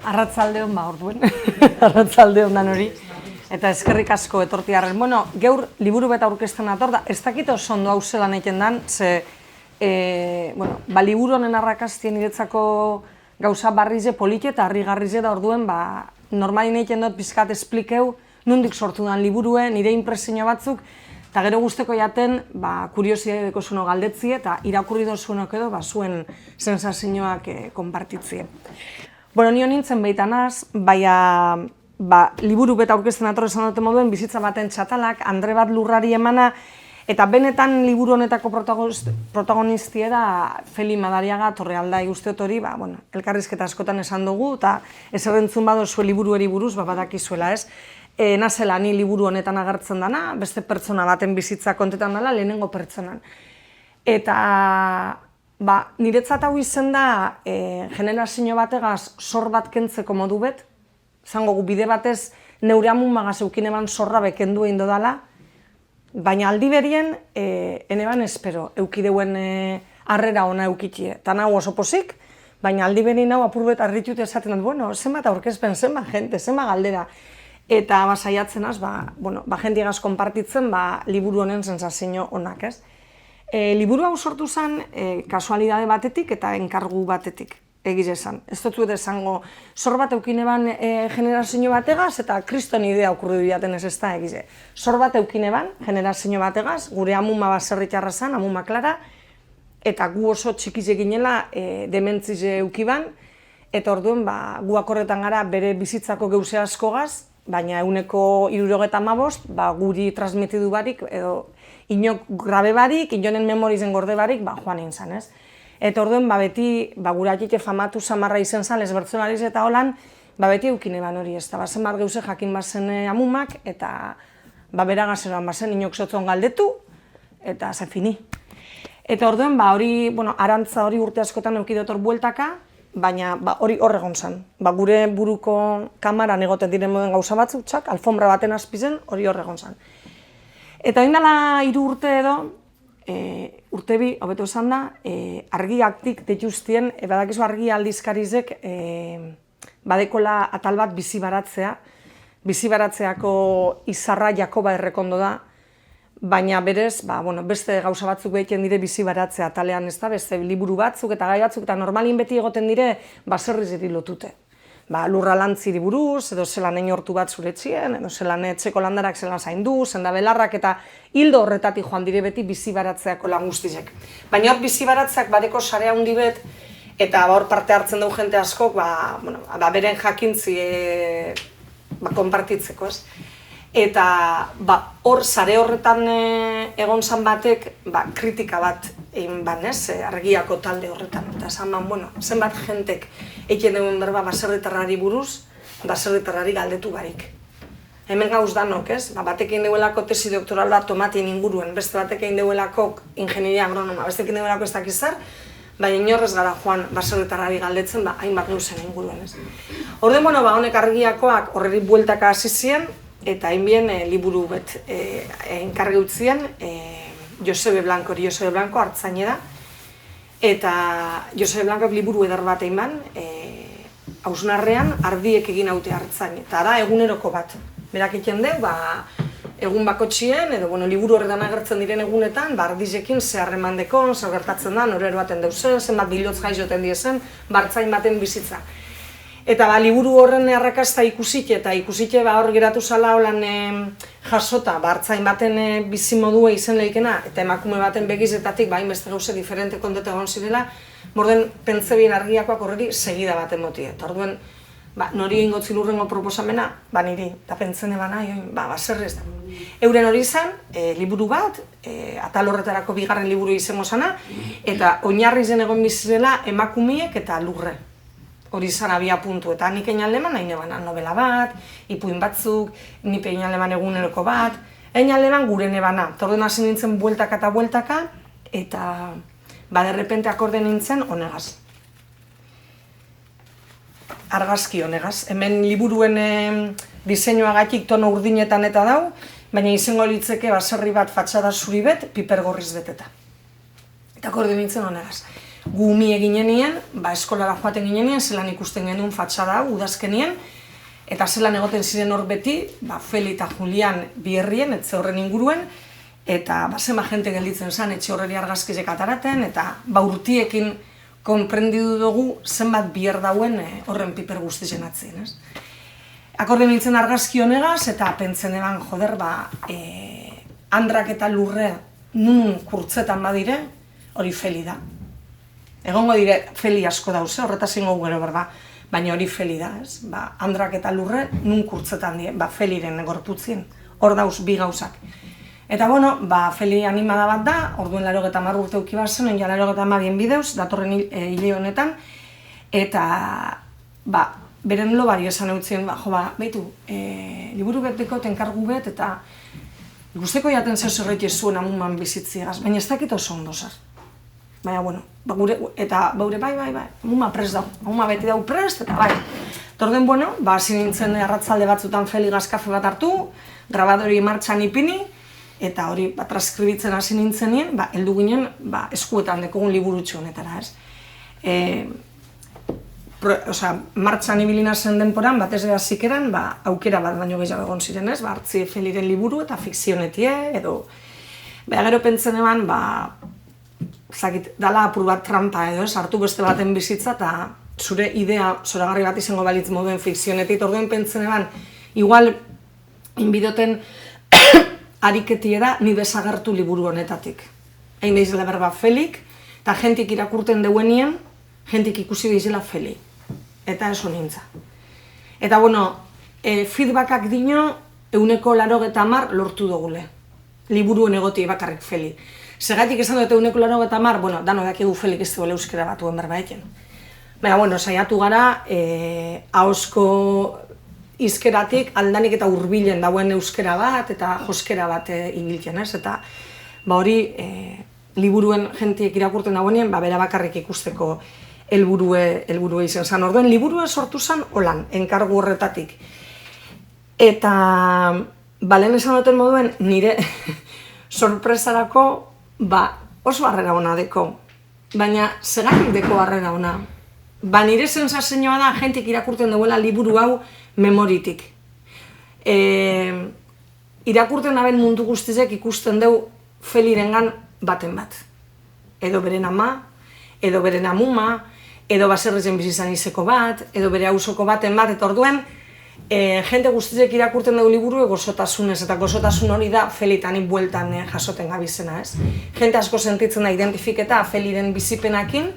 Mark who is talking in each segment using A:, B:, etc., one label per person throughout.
A: Arratzaldeon orduen, arratzaldeon dan hori. Eta eskerrik asko etortiarren. Bueno, gaur liburu beta aurkezten ator da, ez dakit oso ondo hau zelan egiten dan, ze, liburu honen arrakastien niretzako gauza barrize, polite eta harrigarrize da orduen, normalin egiten dut pizkat esplikeu, nondik sortu dan liburue, nire impresio batzuk, eta gero guzteko jaten, kuriosidadeko zueno galdetzie, eta irakurri dozuenok edo, zuen sensazioak konpartitzie. Bueno, nio nintzen behitanaz, liburu beta aurkezten ator esan dute moduen, bizitza baten txatalak, andre bat lurrari emana, eta benetan liburu honetako protagonistia da Feli Madariaga Torrealdai usteot hori, elkarrizketa askotan esan dugu, eta ez errentzun bado zue liburueri buruz, badakizuela ez. Nazela ni liburu honetan agertzen dana, beste pertsona baten bizitza kontetan dela, lehenengo pertsonan. Eta niretzat hau izen da generazio bategaz zor bat kentzeko modu bet, zango gu bide batez neure amumagaz eukin eban zorra bekendu egin dodala, baina aldi berien eneban espero eukideuen harrera ona eukitie. Eta nahu oso pozik, baina aldi berien hau apurbet arritut esaten dut, bueno, zenbat aurkezpen, zenbat jente, zenbat galdera. Eta saiatzen az, jendiagaz konpartitzen liburu honen sensazio onak ez. Liburu hau sortu zen kasualidade batetik eta enkargu batetik egiz esan. Ez dut zuet esango zor bat eukin eban generazio bategaz eta kriston idea okurri diaten ez da egize. Zor bat eukin eban generazio bategaz, gure amuma baserritarra zen, amuma Klara, eta gu oso txikiz eginela dementzize eukiban, eta orduen gu akorretan gara bere bizitzako geuse askogaz, baina eguneko 75 guri transmitidu barik, edo inok grabe barik, inonen memorizen gorde barik, joan egin zan, ez? Eta orduen, beti, gure atxite famatu samarra izen zan, lesbertzonariz eta holan, beti eukine ban hori, ez da, bazen bar geuse jakin bazen amumak, eta beragazeroan bazen inok zotzon galdetu, eta ze fini. Eta orduen, hori, arantza hori urte askotan eukidotor bueltaka, baina hori horregon zan. Gure buruko kamaran egoten diren moden gauza batzuk, txak, alfombra baten azpizen, hori horregon zan. Eta hori dela 3 urte edo, urte bi, hobeto esan da, argiaktik detuztien, badakizu argi aldizkarizek badekola atal bat bizi baratzea. Bizi baratzeako izarra Jakoba errekondo da, baina berez, beste gauza batzuk behiten dire bizi baratzea atalean, ez da, beste liburu batzuk eta gai batzuk, eta normalin beti egoten dire baserrizeri lotute. Lurra lantziri buruz, edo zelan hortu bat zuretzien, edo zelan etxeko landarak zelan zaindu, zenda belarrak eta hildo horretatik joan dire beti bizi baratzeako lan guztizek. Baina hor bizi baratzeak badeko sarea handi bet, eta hor parte hartzen dugu jente askok, beren jakintzi konpartitzeko, ez? Eta hor sare horretan egon zan batek kritika bat egin banez, argiako talde horretan. Eta esan zenbat jentek egiten duen berba baserritarrari buruz, baserritarrari galdetu barik. Hemen gauz danok, ez? Batek egin deuelako tesi doktoral bat tomatien inguruen, beste batek egin deuelako ingenieria agronoma, beste egin deuelako ez dakizar, baina inorrez gara joan baserritarrari galdetzen, hainbat gauzen inguruen, ez? Orden, honek argiakoak horreri bueltaka hasi zien, eta hainbien liburu bet enkarri utzien, Josebe Blanco hartzaine da, eta Josebe Blanco liburu edar bat egin hausnarrean ardiek egin haute hartzaine, eta da eguneroko bat. Berak egiten du, egun bakotxien, edo liburu horretan agertzen diren egunetan, ardizekin ze harremandeko, zer gertatzen da, nore eroaten deuzen, zenbat bilotz jaizoten diezen, hartzain baten bizitza. Eta liburu horren arrakasta ikusite, eta ikusite hor geratu zala holan jasota, hartzain baten bizimodua izen lehikena, eta emakume baten begizetatik, beste gauze diferente kontetu egon zirela, morden pentsebien argiakoak horreri segida baten motie. Eta orduen, nori ingotzi lurrengo proposamena, niri, eta pentsene baserri ez da. Euren hori izan, liburu bat, atal horretarako bigarren liburu izango zana, eta oinarri zen egon bizirela emakumeek eta lurre. Hori izan abia puntu, eta nik egin aldeman nahi nebanan novela bat, ipuin batzuk, nik egin aldeman eguneroko bat, egin aldeman gure nebana. Torden hasi nintzen bueltaka eta bueltaka, eta derrepente akorde nintzen honegaz. Argazki honegaz. Hemen liburuen diseinuagatik tono urdinetan eta dau, baina izango litzeke baserri bat fatxada zuri bet, piper gorriz beteta. Eta akorde nintzen honegaz. gu umi eginenien, eskolara joaten ginenien, zelan ikusten genuen fatxada hau udazkenien, eta zelan egoten ziren hor beti, Feli eta Julian bi herrien, etxe horren inguruen, eta zema jente gelditzen zen, etxe horreri argazkizek ataraten, eta urtiekin konprendidu dugu zenbat biher dauen horren piper guztizen atzien, ez? Akorde nintzen argazki honegaz, eta pentzen eban, joder, Andrak eta Lurre nun kurtzetan badire, hori Feli da. Egongo dire Feli asko dauze, horretaz ingo gero berba, baina hori Feli da, ez? Andrak eta Lurre nun kurtzetan die, Feliren gorputzien, hor dauz bi gauzak. Eta bueno, Feli animada bat da, orduen 80 urte uki bat zen, ja 82 bideuz, datorren hile honetan, eta beren lobari esan eutzien, behitu, liburu beteko tenkargu bet, eta guzteko jaten zeu zerretik zuen amuman bizitziagaz, baina ez dakit oso ondo zer. Baina, bueno, eta baure bai, amuma prest dau, amuma beti dau prest, eta bai. Torden, bueno, hasi nintzen arratzalde batzutan Feli gazkafe bat hartu, grabadori martxan ipini, eta hori transkribitzen hasi nintzenien, heldu ginen eskuetan dekogun liburutxo honetara, ez. Martxan ibilina zen denporan, batez ere zikeran, aukera bat baino gehiago egon ziren, ez, hartzi Feliren liburu eta fikzionetie, edo, gero pentzen eban, dala apur bat trampa edo, ez, hartu beste baten bizitza, eta zure idea zoragarri bat izango balitz moduen fikzionetik, orduen pentzen eban, igual, inbidoten ariketie da, ni desagertu liburu honetatik. Egin deizela berba Felik, eta jentik irakurten deuenien, jentik ikusi deizela Feli. Eta eso nintza. Eta, bueno, feedbackak dino, 180 lortu dugule. Liburuen egoti bakarrik Feli. Segatik esan dut 180, bueno, dano dakigu Felik ez duela euskera batuen berba eken. Baina, bueno, saiatu gara, ahozko izkeratik aldanik eta hurbilen dauen euskera bat eta joskera bat ibiltzen, ez? Eta hori liburuen jentiek irakurten dagoenien, bera bakarrik ikusteko helburue izan zen. Orduen, liburue sortu zen holan, enkargu horretatik. Eta, lehen esan duten moduen, nire sorpresarako, oso harrera ona deko. Baina, segatik deko harrera ona. Nire sensazioa da, jentik irakurten duela liburu hau memoritik. Irakurten daben mundu guztizek ikusten deu Felirengan baten bat. Edo beren ama, edo beren amuma, edo baserrezen bizizan izeko bat, edo bere hausoko baten bat, eta orduen, jente guztizek irakurten dugu liburu gozotasunez, eta gozotasun hori da Felitanik bueltan jasoten gabizena, ez? Jente asko sentitzen da identifiketa Feliren bizipenakin,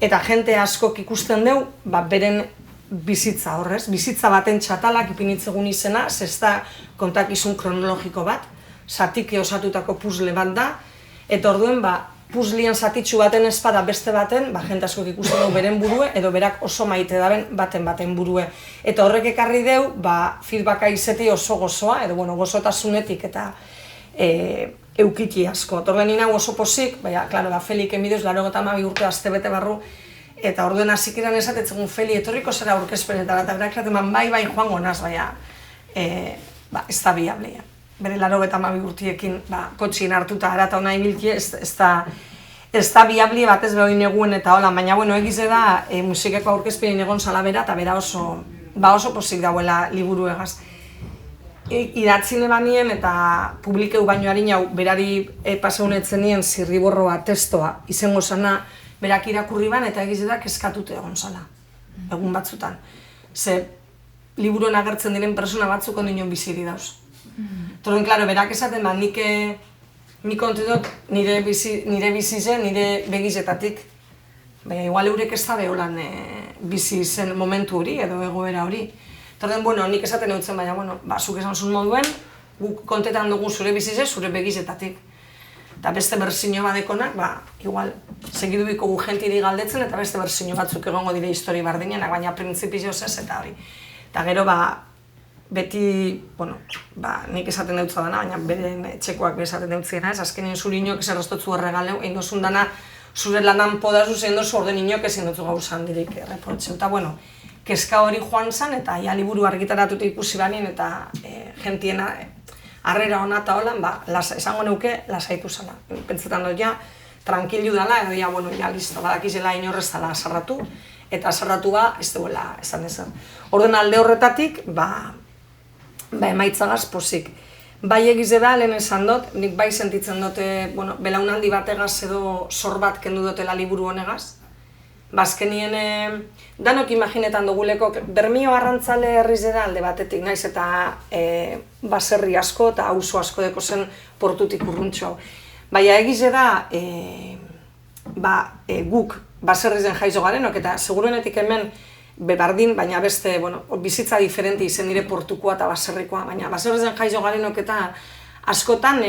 A: eta jente askok ikusten dugu, beren bizitza horrez, bizitza baten txatalak ipinitzegun izena, zesta kontakizun kronologiko bat, zatike osatutako puzle bat da, eta orduen, puzlien zatitxu baten espada beste baten, jente askok ikusten dugu beren burue, edo berak oso maite daben baten burue. Eta horrek ekarri deu, feedbacka izeti oso gozoa, edo gozotasunetik eta eukiki asko. Torden nina oso posik, klaro, Felik enbideuz, 82 urte azte bete barru, eta orduen hasikeran esatetzegun Feli etorriko zera aurkezpenetara, eta berak esaten bai, joango naz, ez da biablea. Bere 82 urtiekin kotxien hartuta harata hona ibilki, ez da biabli batez behoin eguen eta hola, baina egize da musikeko aurkezpenin egon zala bera, eta bera oso posik dauela liburu egaz. Idatzine banien eta publikeu baino harinau berari pasaunetzen nien zirriborroa testoa izango zana berak irakurri ban eta egize da kezkatute egon zala, egun batzutan. Ze liburuen agertzen diren persona batzuk ondino biziri dauz. Torden, klaro, berak esaten nik kontu dut nire bizize, nire begizetatik. Baina, igual eurek ez da beholan bizi zen momentu hori edo egoera hori. Torden, nik esaten eutzen, baina, zuk esan zuen moduen, guk kontetan dugu zure bizize, zure begizetatik. Eta beste berzino badekonak, igual, segidubiko gu jentiri galdetzen eta beste berzino batzuk egongo dire histori bardinenak, baina printzipizioz ez eta hori. Eta gero, beti, nik esaten deutza dana, baina beren etxekoak esaten deutziena, ez azkenean zuri inok ez errostotzu erregaleu, egin dozun dana, zure lanan podazu zein dozu orden inok ezin dutzu gauzan dirik reprotxeu. Eta, kezka hori joan zen, eta liburu argitaratuta ikusi banien, eta jentiena harrera hona eta holan, esango neuke lasaitu zela. Pentsetan dut tranquilu dela, edo ja, bueno, ja, listo, badakizela inorrez dela asarratu, eta asarratu ba, ez duela esan ezer. Orden alde horretatik, emaitzagaz pozik. Bai egize da, lehen esan dut, nik bai sentitzen dute, bueno, belaunaldi bategaz edo zor bat kendu dutela liburu honegaz. Bazkenien, danok imaginetan duguleko, Bermio arrantzale herriz da alde batetik, naiz eta baserri asko eta auzo asko deko zen portutik urruntxo. Baina egize da, guk baserri zen jaizo garenok, eta seguruenetik hemen bebardin, baina beste, bueno, bizitza diferenti izen dire portukoa eta baserrikoa, baina baserri zen jaizo garenok eta askotan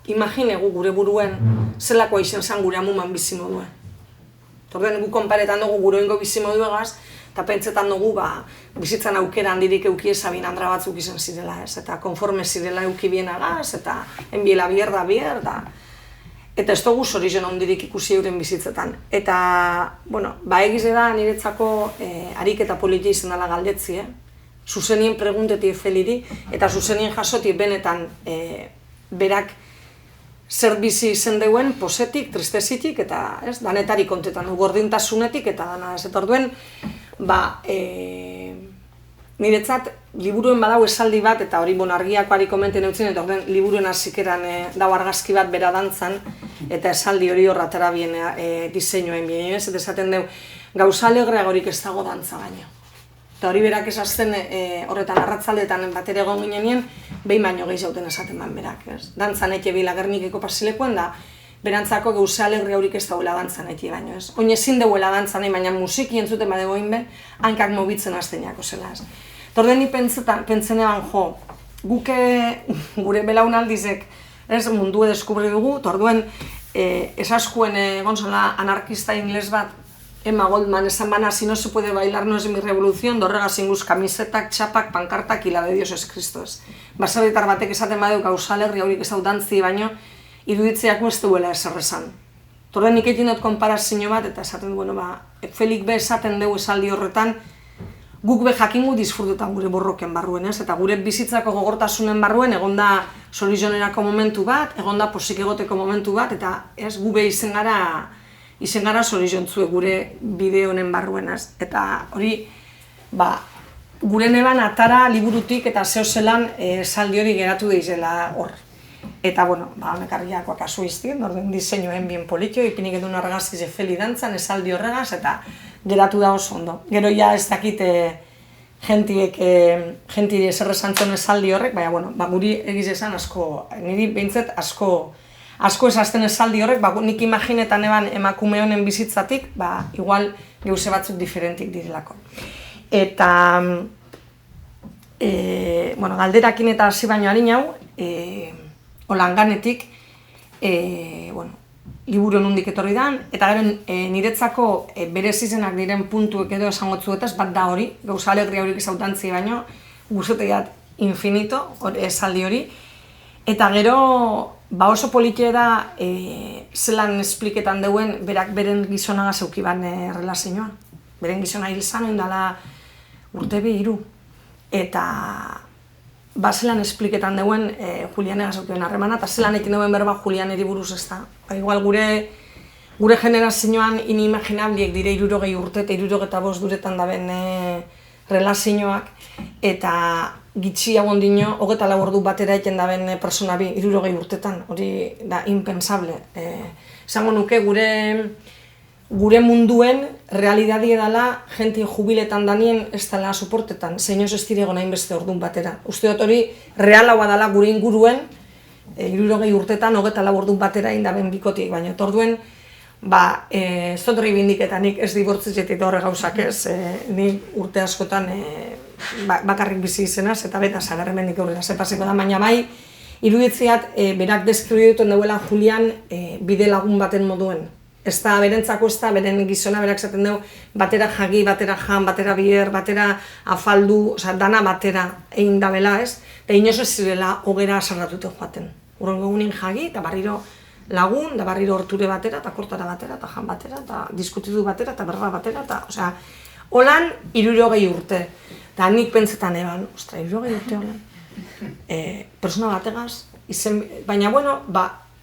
A: imaginegu gure buruen zelakoa izen zen gure amuman bizimodua. Orden gu konparetan dugu guroingo bizimoduegaz, eta pentsetan dugu bizitzan aukera handirik eukiezabin andra batzuk izan zirela, eta konforme zirela euki bienagaz, eta enbiela bier da, eta ez dugu zorizon handirik ikusi euren bizitzetan. Eta, bueno, egize da niretzako ariketa politia izan dela galdetzi, zuzenien preguntetik feliri, eta zuzenien jasotik benetan berak zer bizi izen deuen posetik, tristezitik, eta danetari kontetan du, gordintasunetik, eta dana ez. Eta orduen, niretzat, liburuen badau esaldi bat, eta hori argiakoari komenten eutzen, eta orduen, liburuen hasikeran dau argazki bat bera dantzan, eta esaldi hori horratara bien diseinuen bien, ez? Eta esaten deu, gauza alegreagorik horik ez dago dantza baino. Eta hori berak esazten horretan arratzaldetan batera egon ginenien, behin baino gehi jauten esaten ban berak. Dantzan eke bila Gernikeko pasilekoen da, berantzako gauza alegre horik ez dagoela dantzan eke baino. Oin ezin deuela dantzan, baina musiki entzuten badego inbe, hankak mobitzen azteniako zela. Eta orden ni pentzen eban jo, guke gure belaunaldizek mundu edeskubri dugu, eta orduen esaskuen egon zela anarkista ingles bat, Emma Goldman esan bana, si no se puede bailar no es mi revolución, dorregaz inguz kamisetak, txapak, pankartak, hila de Dios es Kristos. Baserritar batek esaten badeu gauza alegri haurik ez dantzi baino, iruditzeako ez duela eserrezan. Torren nik egin dut konparazio bat, eta esaten du, Felik be esaten dugu esaldi horretan, guk be jakingu disfrutetan gure borroken barruen, eta gure bizitzako gogortasunen barruen egonda sorizonerako momentu bat, egonda posik egoteko momentu bat, eta gu be izen gara zorizontzue gure bide honen barruenaz. Eta hori, gure neban atara liburutik eta zehozelan esaldi hori geratu deizela hor. Eta, honek argiakoak asu iztien, orden diseinuen bien politio, ipinik edun argazkize feli dantzan, esaldi horregaz, eta geratu da oso ondo. Gero ja ez dakite jentiri eserrezantzon esaldi horrek, baina, guri egiz esan asko, niri behintzet asko esazten esaldi horrek, nik imaginetan eban emakume honen bizitzatik, igual geuse batzuk diferentik direlako. Eta, galderakin eta hasi baino harin hau, Olanganetik, liburu nondik etorri dan, eta gero niretzako berez izenak diren puntuek edo esangotzuetaz, bat da hori, gauza alegria horik ezautantzi baino, guztoteiat infinito, esaldi hori, eta gero, oso politia da, zelan espliketan deuen, berak beren gizonagaz eukiban relazioa. Beren gizona hil zan, indala urte bi, 3. Eta zelan espliketan deuen Julianegaz eukiban harremana, eta zelan ekin deuen berba Julianeri buruz ez da. Igual gure generazioan inimaginabliek dire 60 urte eta 65 duretan daben relazioak, eta gitxi hau ondino, 24 ordu batera eken daben persona bi 60 urtetan, hori da impensable. Esango nuke gure munduen realidadi edala jenti jubiletan danien ez dela soportetan, zeinoz ez dirego nahin beste ordun batera. Uste dut hori realagoa dela gure inguruen 60 urtetan 24 ordu batera indaben bikotik, baina orduen ez dut reibindiketanik ez dibortzitzetik horre gauzak ez, nik urte askotan bakarrik bizi izenaz eta beta zagarremendik aurrera zepasiko da, baina bai, iruditziat berak deskribituten duela Julian bide lagun baten moduen. Ez da berentzako, ez da beren gizona berak zaten dugu batera jagi, batera jan, batera bier, batera afaldu, dana batera egin dabela ez, eta inoz ez zirela hogera sarratute joaten. Urrengo egunin jagi eta barriro lagun, da barriro horture batera, eta kortara batera, eta jan batera, eta diskutitu batera, eta berra batera, eta, holan 60 urte. Eta nik pentsetan eban, 60 urte holan. Persona bategaz, baina,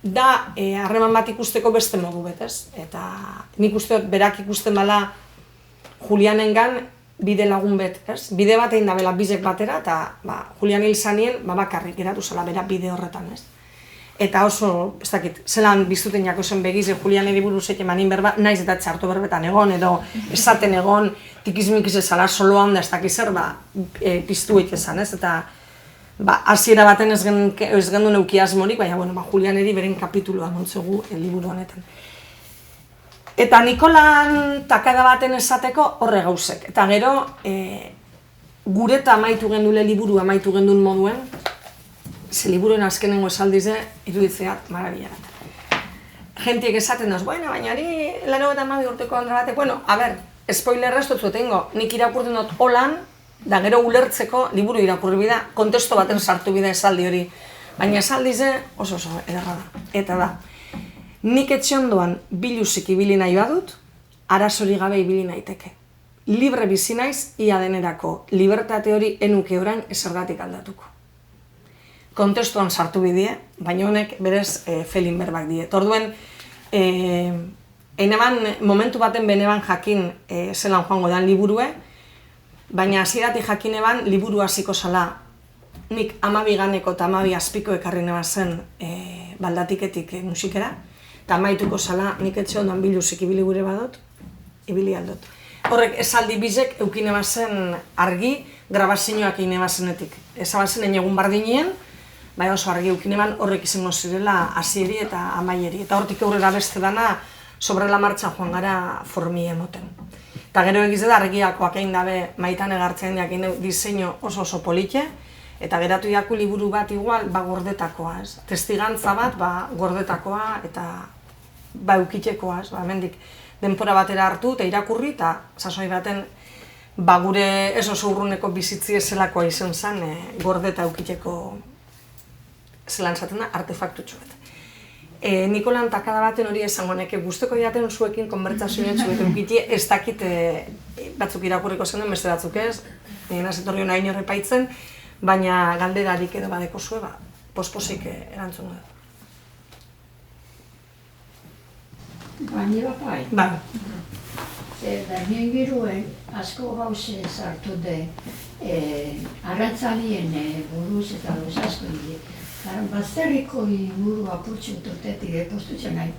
A: da harreman bat ikusteko beste modu betez. Eta nik uste dut berak ikusten bala Julianengan bide lagun bet, ez? Bide bat egin da bela bizek batera, eta Julian hil zanien, bakarrik geratu zela bera bide horretan, ez? Eta oso, ez dakit, zelan biztuten jako zen begize Julianeri buruz emanin berba, naiz eta txarto berbetan egon, edo esaten egon, tikizmikiz ezala soloan da ez dakiz zer, piztuik esan, ez? Eta hasiera baten ez gendu neuki asmorik, baina Julianeri beren kapituloa montzegu liburu honetan. Eta Nikolan takada baten esateko horre gauzek. Eta gero, gureta amaitu gendule liburu amaitu gendun moduen, ze liburuen azkenengo esaldize, iruditzeat marabillarat. Gentiek esaten duz, baina hori 92 urteko andra batek, spoilerra ez dut zuetengo, nik irakurten dut holan, da gero ulertzeko liburu irakurri bida, kontesto baten sartu bida esaldi hori. Baina esaldize oso ederra da. Eta da, nik etxe ondoan biluzik ibili nahi badut, arazori gabe ibili naiteke. Libre bizi naiz, ia denerako libertate hori enuke orain ezergatik aldatuko. Kontestuan sartu bidie, baina honek berez felin berbak die. Torduen, momentu baten beneban jakin zelan joango dan liburue, baina hasieratik jakin eban liburu hasiko zala. Nik 12 ganeko eta 12 azpiko ekarri neba zen baldatiketik musikera, eta amaituko zala nik etxe ondoan biluzik ibili gure badot, ibili aldot. Horrek esaldi bizek eukin eba zen argi grabazioak egin eba zenetik. Ezabazen egun bardinien, baina oso argi eukin eban horrek izango zirela hasieri eta amaieri. Eta hortik aurrera beste dana sobre la marcha joan gara formi emoten. Eta gero egize da argiakoak egin dabe maitan egartzen jakin diseinu oso polite, eta geratu jaku liburu bat igual gordetakoa, ez? Testigantza bat gordetakoa eta eukitekoa, ez? Hemendik denpora batera hartu eta irakurri eta sasoi baten gure ez oso urruneko bizitzi ezelakoa izan zen gordeta eukiteko zelan zaten da artefaktutxo bat. Nikolan takada baten hori esango neke guzteko jaten zuekin konbertsazioen zuekin eukiti ez dakit batzuk irakurriko zen den beste batzuk ez, nena zetorri hona inorre paitzen, baina galderarik edo badeko zue, posposik erantzun du.
B: Baina bai.
A: Bai.
B: Bernien giruen asko gauze sartu de arrantzalien buruz eta luz asko indi. Bazterriko inguru apurtxu urtetik postutxan nahi.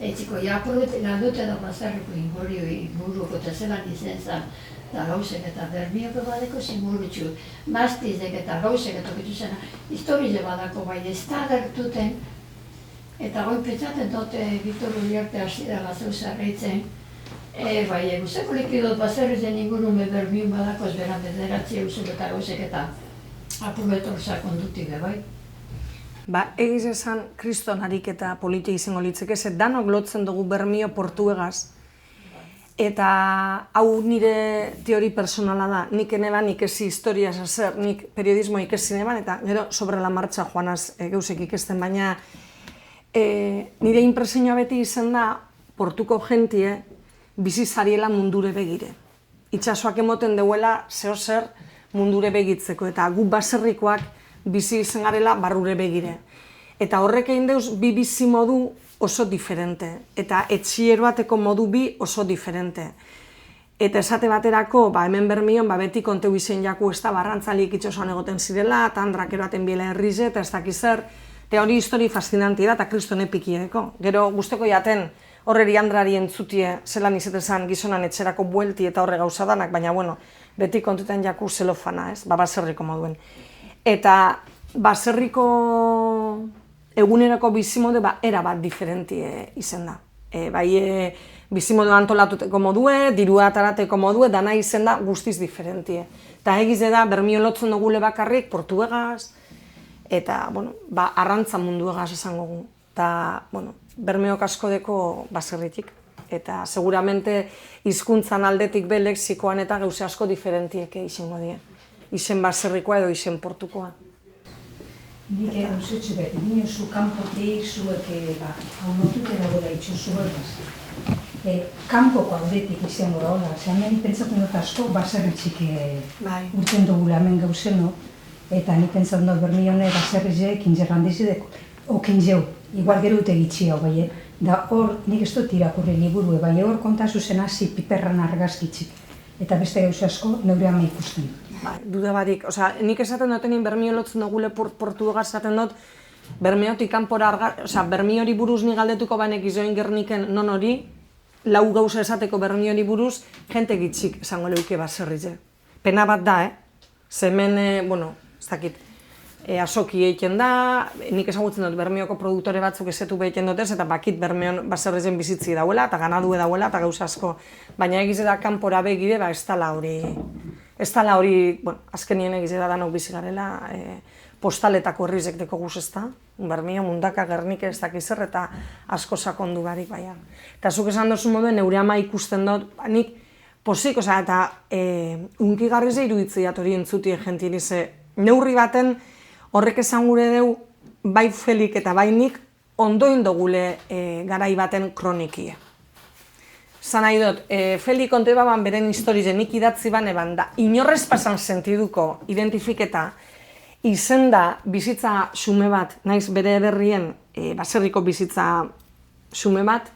B: Etziko japurret landute da bazterriko inguruko eta zelan izen zan da gauzek eta Bermioko badeko zingurutxu maztizek eta gauzek eta okitu zena historize badako bai ez da gertuten eta goi petxaten dute Victor Uriarte hasi da gazeu zarreitzen bai guzteko likidot bazterrezen ingurume Bermion badako ez beran bederatzi eusuk eta gauzek eta apurretor sakon dutik bai.
A: Egiz esan kriston ariketa politia izango litzeke, ze danok lotzen dugu Bermio portuegaz. Eta hau nire teori personala da, nik eneban ikesi historiaz ezer, nik periodismo ikesi neban, eta gero sobre la marcha joanaz geusek ikesten, baina nire impresioa beti izan da portuko jentie bizi zariela mundure begire. Itxasoak emoten deuela zeo zer mundure begitzeko, eta gu baserrikoak bizi izan garela barrure begire. Eta horrek egin deuz bi bizi modu oso diferente, eta etxieroateko modu bi oso diferente. Eta esate baterako, hemen Bermion beti konteu izen jaku ez da barrantzalik itxosoan egoten zirela, eta handrak eroaten biela herrize, eta ez dakizer, eta hori histori fascinanti da, eta kriston epikieko. Gero guzteko jaten horreri handrari entzutie zelan izetezan gizonan etxerako buelti eta horre gauza danak, baina beti kontuten jaku zelofana, baserriko moduen. Eta baserriko egunerako bizimode era bat diferentie izen da. Bai bizimodu antolatuteko modue, dirua atarateko modue, dana izen da guztiz diferentie. Eta egize da, Bermio lotzen dugule bakarrik, portuegaz, eta arrantza munduegaz esango gu. Eta Bermeok asko deko baserritik. Eta seguramente hizkuntzan aldetik be lexikoan eta gauze asko diferentieke izango die. Izen baserrikoa edo izen portukoa.
C: Nik gauzutxu beti, nio zu kanpotik zuek hau notute dagoela itxosu hortaz. Kanpoko aldetik izango da hola, hemen pentsatzen dut asko baserritxik urten dugula hemen gauzeno, eta nik pentsatzen dut Bermione baserritxek inzerrandizideko, okinzeu, igual gero dute gitxia, bai, da hor, nik ez dut irakurri liburu, bai, hor kontazu zen hasi piperran argazkitzik, eta beste gauza asko neure ama ikusten.
A: Bai, duda barik, osea, nik esaten dutenin Bermeo lotzen dugule portuga esaten dut, Bermeotik kanpora Bermeori buruz ni galdetuko banek izoin Gerniken non hori, lau gauza esateko Bermeori buruz, jente gitxik esango leuke baserrize. Pena bat da, Zemen, bueno, ez dakit, asoki egiten da, nik ezagutzen dut Bermeoko produktore batzuk esetu behiten dutez, eta bakit Bermeon baserrizen bizitzi dauela, eta ganadue dauela, eta gauza asko. Baina egize da kanpora begide, ez dala hori, bueno, azkenien egize da danok bizi garela, postaletako herrizek deko guz ez da, Bermeo, Mundaka, Gernike, ez dakiz zer, eta asko sakondu barik, baina. Eta zuk esan dozu moduen, neure ama ikusten dut, nik posik, eta unkigarri ze iruditziat hori entzutie jentirize, neurri baten horrek esan gure deu, bai Felik eta bai nik, ondoin dugule garai baten kronikie. Zan nahi dut, Felik konte baban beren historize nik idatzi bane da, inorrez pasan sentiduko identifiketa, izenda bizitza xume bat, naiz bere berrien baserriko bizitza xume bat,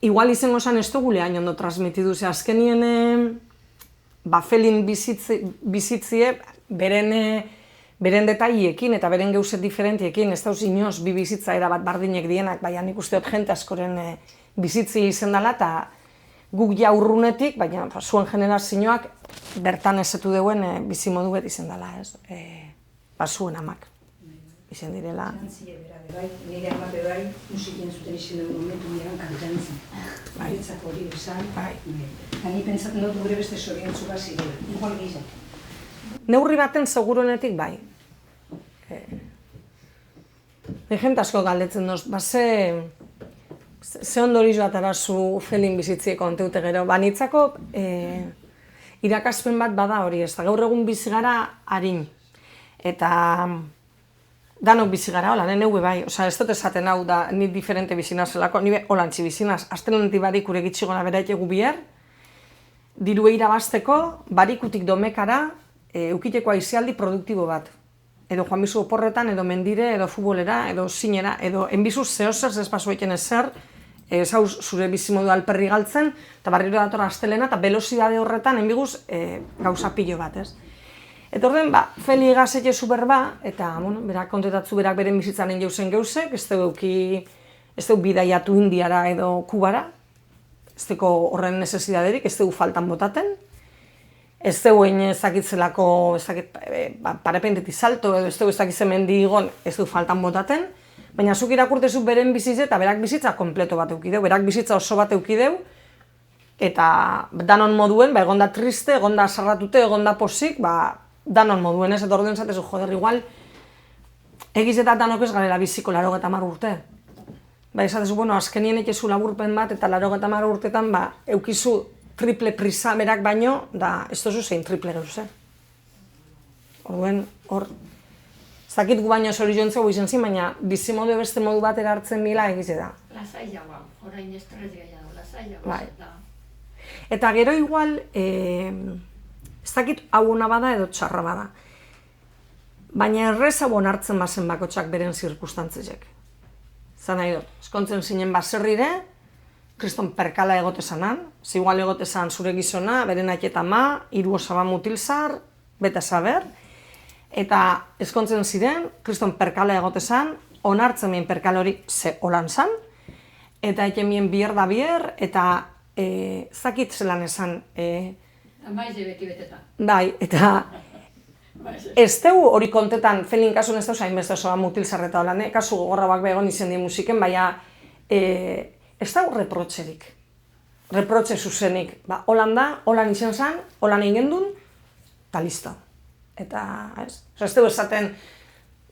A: igual izango zan ez dugule hain ondo transmitidu, ze azkenien Felin bizitzie beren detaiekin eta beren gauzet diferentiekin, ez dauz inoz bi bizitza erabat bardinek dienak, baina nik usteot jente askoren bizitzi izen dela, eta guk ja urrunetik, baina zuen generazioak bertan esetu deuen bizimodu bet izen dela, zuen amak izen direla.
C: Nire ama bebai, musikien zuten izen duen momentu nirean kantan zen. Baitzak hori esan, eta ni pentsatzen dut gure beste sorientzu bat zirela, igual gehiago.
A: Neurri baten segurunetik bai. Jente asko galdetzen doz, ze ondori joatarazu Felin bizitzieko onteute gero. Nitzako irakaspen bat bada hori, ez da gaur egun bizi gara harin. Eta danok bizi gara, hola, neue bai, ez dut esaten hau da, ni diferente bizina zelako, ni holantzi bizinaz, astelenetik barik ure gitxigona beraitegu bier, dirue irabazteko, barikutik domekara, eukiteko aizialdi produktibo bat. Edo joan bizu oporretan, edo mendire, edo futbolera, edo zinera, edo enbizu zehozer, zespazu eken ezer, zauz zure bizimodu alperri galtzen, eta barriro dator astelena, eta velozidade horretan, enbiguz, gauza pilo bat, ez? Eta orden, Feli egazete zu berba, eta, berak kontetatzu berak beren bizitzaren jauzen geuzek, ez dugu bidaiatu Indiara edo Kubara, ez dugu horren nesesidaderik, ez dugu faltan botaten, ez dugu ezakitzelako, parapentetik salto, edo ez dugu ezakitze mendigon, ez dugu faltan botaten, baina zuk irakurtezu beren bizitze eta berak bizitza kompleto bat eukideu, berak bizitza oso bat eukideu, eta danon moduen, egonda triste, egonda sarratute, egonda posik, danon moduen ez, eta orduen zatezu, joder, igual, egiz eta danok ez garela biziko 80 urte. Esatezu, azkenien ekezu laburpen bat, eta 80 urtetan, eukizu triple prisa berak baino, da ez dozu zein triple gauz, Orduen, hor, zakit gu baino zori jontzeko izan zin, baina bizimodu beste modu bat erartzen bila egize da.
B: Lasaiagoa, orain estres gehiago, lasaiagoa.
A: Eta gero igual, ez dakit hau ona bada edo txarra bada. Baina erreza onartzen bazen bakotxak beren zirkustantzizek. Zan nahi dut, eskontzen zinen baserrire, kriston perkala egotezanan, igual egotezan zure gizona, beren aieta ma, 3 osaba mutilzar, beta saber, eta eskontzen ziren, kriston perkala egotezan, onartzen mien perkala hori ze holan zan, eta eken mien bier da bier, eta zakit zelan esan.
B: Maize beti beteta.
A: Bai, eta ez teu hori kontetan, Felin kasun ez teu zain beste osoa mutilzarreta holan, kasu gogorra bak begon izen di musiken, baina ez teu reprotxerik, reprotxe zuzenik. Holan da, holan izen zan, holan egin duen, eta listo. Eta, ez teu esaten,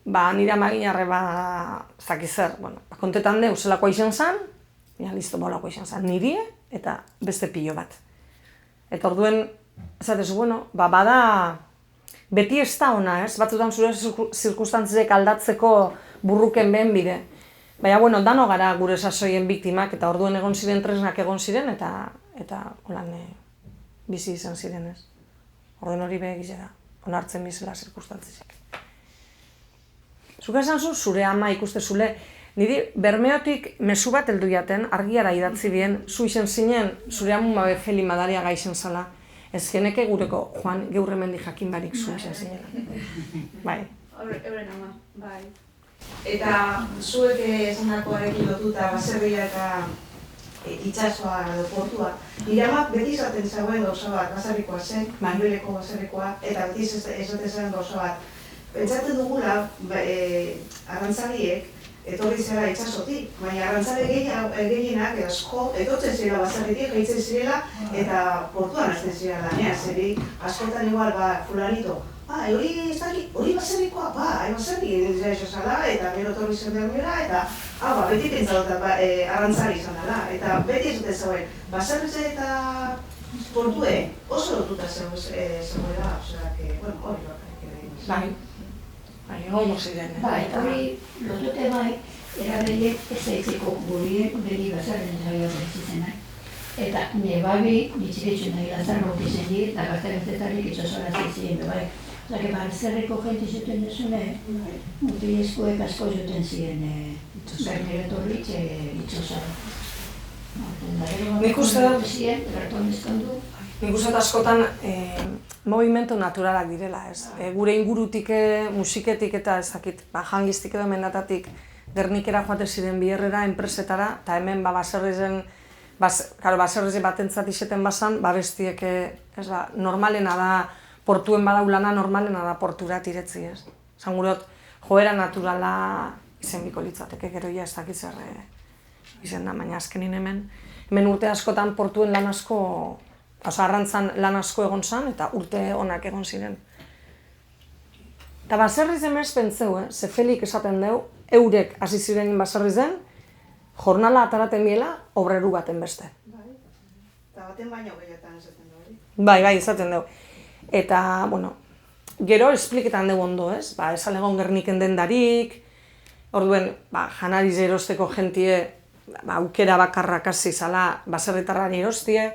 A: nire amaginarre zakizer, kontetan deu zelako izen zan, listo, bolako izan zen, nirie eta beste pilo bat. Eta orduen, esatezu, bada, beti ez da ona, batzutan zure zirkustantzizek aldatzeko burruken behen bide. Baina, dano gara gure sasoien biktimak, eta orduen egon ziren tresnak egon ziren, eta holan bizi izan ziren, ez. Orduen hori behegize da, onartzen bizela zirkustantzizek. Zuk esan zu, zure ama ikuste zule, niri Bermeotik mezu bat heldu jaten, argiara idatzi bien, zu izen zinen, zure amun babe Feli Madariaga izen zala. Ez geneke gureko, Juan, gaur hemendik jakin barik zu izen zinela. Bai.
D: Euren ama, bai. Eta zuek esandakoarekin lotuta baserria eta itsasoa edo portua. Nire ama beti izaten zegoen gauza bat, baserrikoa zen, Ibeleko baserrikoa, eta beti esaten zen gauza bat. Pentsatzen dugula, arrantzaliek, etorri zela itsasotik, baina arrantzale gehienak asko etortzen zirela baserritik, jaitzen zirela eta portuan hasten zirela lanean, zeri askotan igual fulanito. Hori baserrikoa, baserri egin zela, eta gero etorri zen Bermeora, eta beti pentsatzen arrantzari izan dela, eta beti esaten zegoen, baserritze eta portue oso lotuta zegoela, hori bakarrik egin.
A: Bai, hongo ziren.
B: Bai, hori lotute bai, erabeliek ez aitziko gurien beri baserren zaila bezizenak. Eta nire babi bitxiketxu nahi lazarro izen di, eta gazte-gaztetarrik itxasora ziren bai. Zake baserriko jenti zuten duzune, mutilezkoek asko zuten ziren Bermera etorrik itxasora.
A: Nik uste dut,
B: Nik
A: uste dut askotan movimentu naturalak direla, ez? Gure ingurutik, musiketik eta ez dakit, jangiztik edo mendatatik Gernikera joaten ziren biherrera, enpresetara, eta hemen baserrizen batentzat izeten bazan, bestiek, normalena da, portuen badau lana normalena da portura tiretzi, ez? Zan gurot, joera naturala izen biko litzateke, gero ja ez dakit zer izen da, baina azkenin hemen urte askotan portuen lan asko, arrantzan lan asko egon zan, eta urte onak egon ziren. Eta baserriz emez pentseu, ze Felik esaten deu, eurek hasi ziren baserrizen, jornala ataraten biela, obreru baten beste.
D: Eta baten baino gehietan esaten da hori.
A: Bai, esaten deu. Eta, gero espliketan dugu ondo, ez? Esan egon Gerniken dendarik, orduen, janariz erosteko jentie, aukera bakarrak hasi zala baserritarrari erostie,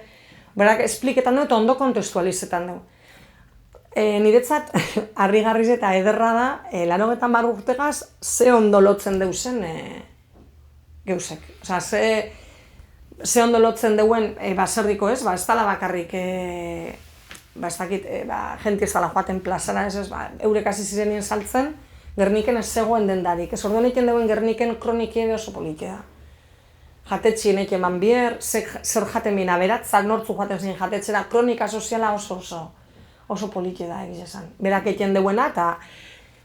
A: berak espliketan dugu eta ondo kontestualizetan dugu. Niretzat, harrigarriz eta ederra da, 80 urtegaz, ze ondo lotzen deusen geusek. Osea, ze ondo lotzen deuen baserriko ez, ez dala bakarrik, ez dakit, jenti ez dala joaten plazara ez, eurek hasi zirenien saltzen, Gerniken ez zegoen dendarik. Ez orduan egiten deuen Gerniken kronikie oso politia da. Jatetxien egin eman bier, zer jaten bina beratzak, nortzu joaten zin jatetxera, kronika soziala oso politia da egiz esan. Berak egiten deuena eta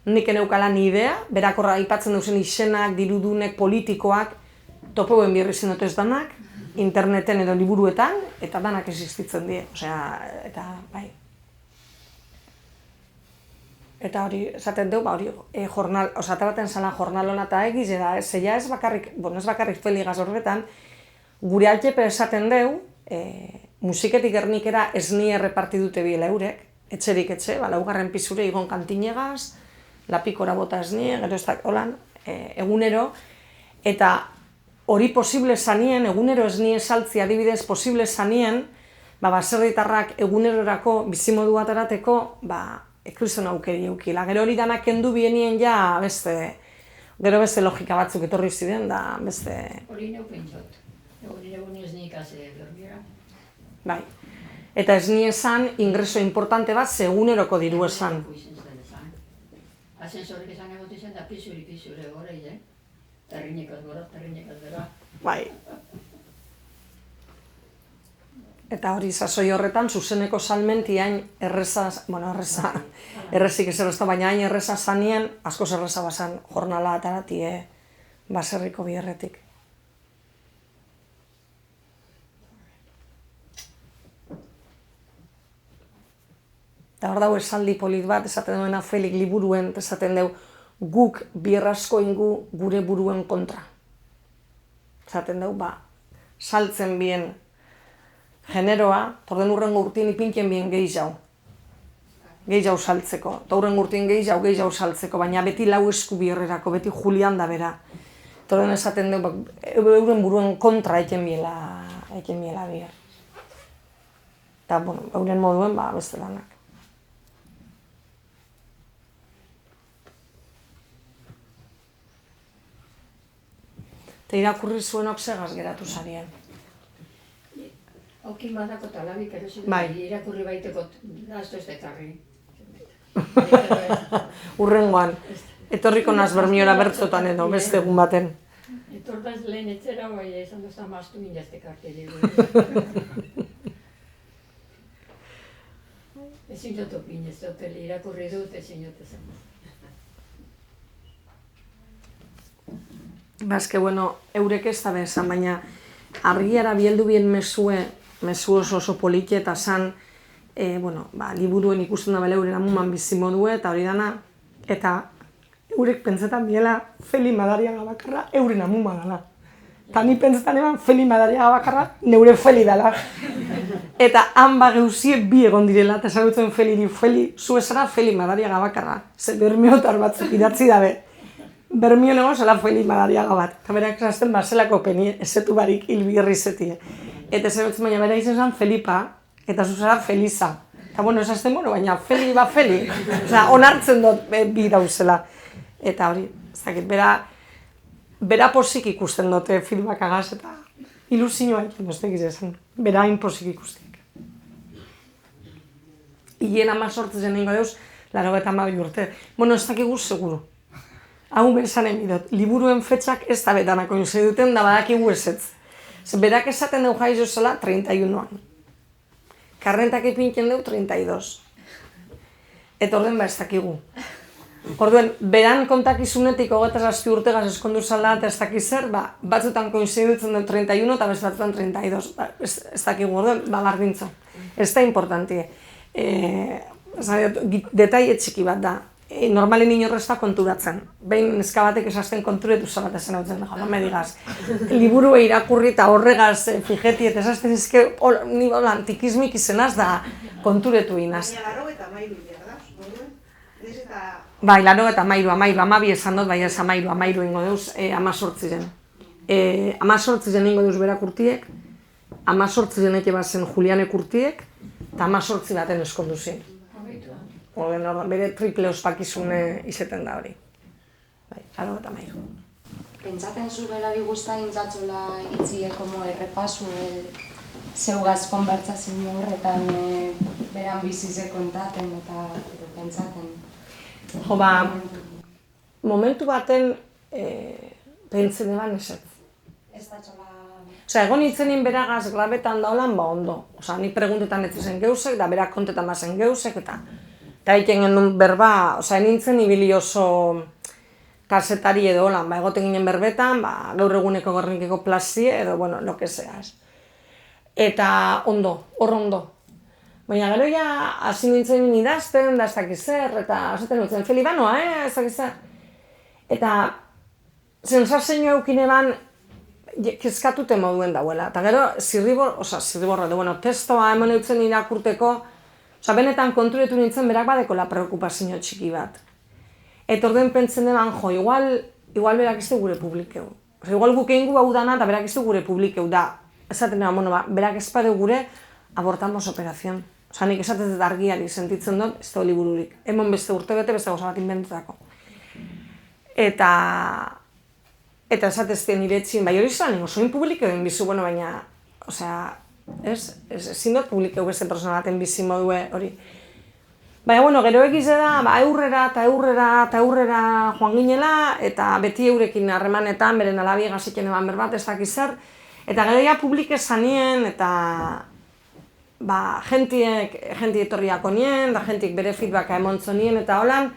A: nik eneukala ni idea, berak horra aipatzen duzen izenak, dirudunek, politikoak, topeuen birri zinotez danak, interneten edo liburuetan, eta danak existitzen die, eta bai. Eta hori, esaten dugu, hori, ateraten zala jornalona eta egiz, zeia ez bakarrik, ez bakarrik Feligaz horretan, gure altepe esaten dugu, musiketik Gernikera esni erreparti dute biela eurek, etxerik etxe, laugarren pisure igon kantinegaz, lapikora bota esni, gero ez da, holan, egunero, eta hori posible zanien, egunero esni esaltzi adibidez posible zanien, baserritarrak egunerorako bizimodu bat erateko, kriston aukeri eukila. Gero hori danak kendu bienien ja gero beste logika batzuk etorri ziren, da beste...
B: Hori neupen jot. Egun ez nik haze Bermera.
A: Bai. Eta ez nien zan ingreso importante bat seguneroko diru esan.
B: Asensorek esan egote zen da pisuri gore, terriñekaz gora, terriñekaz bera.
A: Bai. Eta hori sasoi horretan, zuzeneko salmenti hain errezik ez errezta, baina hain erreza zanien, asko zerreza bazan jornala ataratie baserriko biherretik. Eta hor dago esaldi polit bat, esaten duena Felik liburuen, esaten dugu guk bierrasko ingu gure buruen kontra. Esaten dugu, saltzen bien generoa, torden urrengo urtien ipinken bien gehiago saltzeko. Eta urrengo urtien gehiago saltzeko, baina beti lau esku bierrerako, beti Julian da bera. Torden esaten dugu, euren buruen kontra eken biela bier. Eta, euren moduen, beste lanak. Eta irakurri zuenok segaz geratu zarien.
B: Aukin badako talabik erosi
A: Bai.
B: irakurri baiteko nazto ez dekarri.
A: Urrengoan, etorriko naz Bermiora bertzotan edo, beste egun baten.
B: Etortaz lehen etzera, bai, esan duzta maztu minazte karteli. Ezin jotu pinez, hoteli irakurri dut, ezin jotu zen.
A: Bazke, bueno, eurek ez da bezan, baina argiara bieldu bien mezu oso politxe eta zan, bueno, liburuen ikusten da bele euren amuman bizimodue eta hori dana, eta eurek pentsetan biela Feli Madariaga bakarra euren amuma dela. Eta ni pentsetan eman Feli Madariaga bakarra neure Feli dela. Eta han bageuzie bi egon direla, eta esagutzen Feli, zu esara Feli Madariaga bakarra. Ze Bermiotar batzuk idatzi dabe. Bermio nego zela Feli Madariaga bat. Eta berak esasten bazelako peni, esetu barik hilbirri zetie. Eta esagutzen baina bera izan Felipa, eta zuzara Felisa. Eta bueno, esasten, baina Feli ba Feli. Osa, onartzen dut bi dauzela. Eta hori, ez dakit, bera posik ikusten dute filmak agaz, eta ilusioa egiten ez dakiz esan. Bera hain posik ikustiek. Hien 18 nengo deuz, 82 urte. Bueno, ez dakigu seguru. Hau bezan emidot, liburuen fetxak ez da betanako duten, da badakigu ezetz. Berak esaten deu jaiz zela 31an. Karrentak ipinken deu 32. Eta orden ez dakigu. Orduen, beran kontakizunetik 27 urtegaz eskondu zala eta ez dakiz zer, batzutan koinzidutzen dut 31 eta beste batzutan 32. Ez dakigu, orduen, bardintza. Ez da importantie. Detaile txiki bat da. Normalen inorrezta konturatzen. Behin neska batek esazten konturetu zabat ezen hau zen, no me digaz. Liburue irakurri eta horregaz fijeti eta esazten izke, ni antikizmik izenaz da konturetu inaz. Bai, 83, 12 esan dut, bai ez 13 ingo deuz, 18 zen. 18 zen ingo deuz berak urtiek, 18 zen eke bazen Julianek urtiek, eta 18 baten eskondu zen. Bere triple ospakizune izeten da hori. Bai, 83.
E: Pentsaten zu berari guztain zatzola itzie como errepasu zeugaz konbertsazio horretan beran bizize kontaten eta pentsaten.
A: Jo, momentu baten pentsen eban eset.
E: Ez da txola...
A: Osa, egon itzenin beragaz grabetan daulan, ondo. Osa, ni preguntetan ez zen geusek, da berak kontetan bazen geusek, eta egiten genuen berba, osa, nintzen ibili oso kasetari edo holan, egoten ginen berbetan, gaur eguneko Gernikeko plazie, edo, bueno, lo que sea. Eta ondo, hor ondo. Baina gero ja, hasi nintzen idazten, da ez dakiz zer, eta haseten nintzen, Felibanoa, ez dakiz zer. Eta sensazioa eukin eban, kezkatute moduen dauela. Eta gero, zirriborra, bueno, testoa hemen eutzen irakurteko, benetan konturetu nintzen berak badekola preokupazio txiki bat. Eta orden pentzen eban, igual berak ez du gure publikeu. Igual guk egin gu hau dana, eta berak ez du gure publikeu da. Esaten eban, berak ez bade gure, abortamos operazion. Osa, nik esaten dut argiari sentitzen dut, ez da libururik. Hemen beste urte bete, beste gauza bat inbentutako. Eta esatezten iretzin, bai hori zan, osoin publikeu den bizu, baina, osea, ezin dut publikeu beste persona baten bizi modue hori. Baina, gero egize da, aurrera joan ginela, eta beti eurekin harremanetan, beren alabi gaziken eban berbat, ez dakiz zer. Eta gero ja publike zanien, eta jenti etorriako nien, da jentik bere feedbacka emontzo nien, eta holan,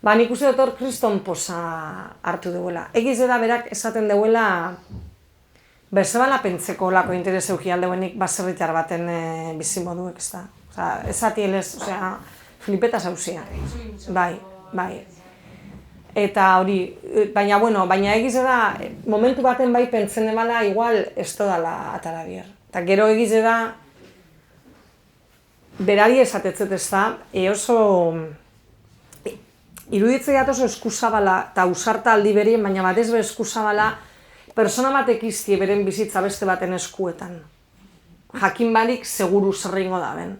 A: nik uste dut hor kriston posa hartu duela. Egize da berak esaten duela, bezabala pentseko olako interes euki aldeuenik baserritar baten bizimoduek, ez da. Ez atielez, flipeta zauzia. Bai. Eta hori, baina egize da, momentu baten bai pentsen ebala, igual ez dodala atara bier. Eta gero egize da, berari esatetzet ez da, oso iruditzei oso eskuzabala eta usarta aldi berien, baina batez be eskuzabala persona batek iztie beren bizitza beste baten eskuetan. Jakin barik seguru zerringo da ben.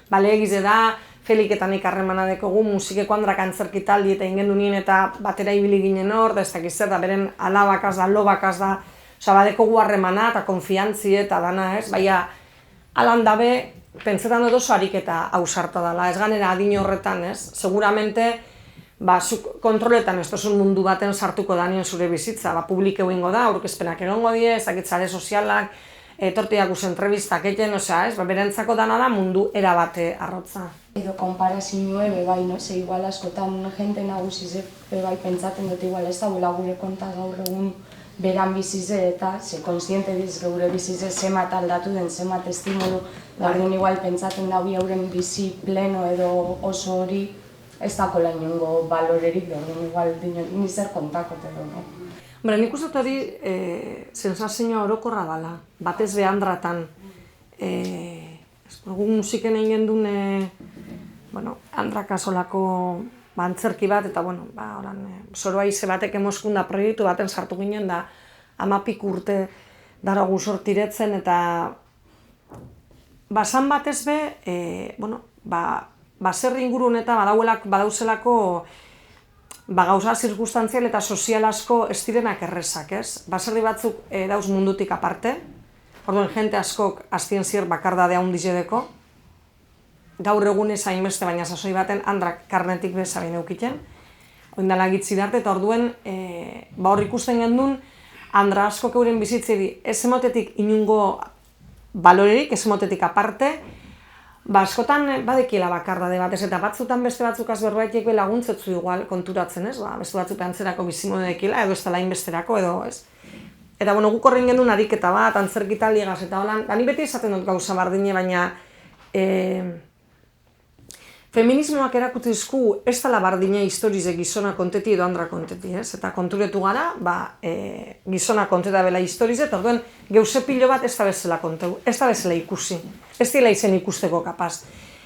A: Bale egize da, Feliketan harremana dekogu, musikeko Andrak antzerkitaldi eta ingen dunien eta batera ibili ginen hor, da ez dakiz zer, da beren alabakaz da, lobakaz da, oza, badekogu harremana eta konfiantzi eta dana, ez? Baina, alan dabe, pentsetan dut oso ariketa ausarta dela, ez ganera adin horretan, ez? Seguramente, zuk kontroletan ez tozun mundu baten sartuko danien zure bizitza, publiko egingo da, aurkezpenak egongo die, ez dakit sare sozialak, tortiakus entrevistak egiten, osea, ez, berentzako dana da mundu erabate arrotza.
E: Edo konparazioe, bai, no ze, igual askotan jente nagusize, bai, pentsaten dut igual ez dagoela gure konta gaur egun beran bizize eta ze konsiente diz geure bizize zemat aldatu den, zemat estimulu, bardun igual pentsaten da bi hauren bizi pleno edo oso hori ez dakola inongo balorerik, bardun igual nizer kontakot edo, no?
A: Hombre, nik uste hori sensazioa orokorra dela, batez be Andratan. Gu musiken egin duen, Andra kasolako antzerki bat, eta, zoroa ize batek emoskunda proiektu baten sartu ginen, da 10 urte dara gu sortiretzen, eta basan batez be, baserri ingurun eta badauzelako gauza zirkustantzial eta sozial asko ez direnak errezak, ez? Baserri batzuk dauz mundutik aparte, orduan jente askok aztien zier bakardadea hundizedeko, gaur egunez hainbeste baina sasoi baten Andrak karnetik bezabin eukiten, oindala gitzi darte, eta orduen hor ikusten gendun, Andra askok euren bizitzeri ez emotetik inungo balorerik, ez emotetik aparte, askotan badekiela bakardade bat, ez eta batzutan beste batzukaz berbaitek laguntzetzu igual konturatzen, ez? Beste batzuk antzerako bizimodeekila, edo ez da lainbesterako, edo ez? Eta guk horrein gendun ariketa bat, antzerkitaldigaz eta holan, ni beti esaten dut gauza bardine, baina feminismoak erakutzizku ez dela bardine historize gizona konteti edo Andra konteti, ez? Eta konturetu gara, gizona konteta bela historize, eta orduen geuse pilo bat ez da bezala konteu, ez da bezala ikusi, ez dela izen ikusteko kapaz.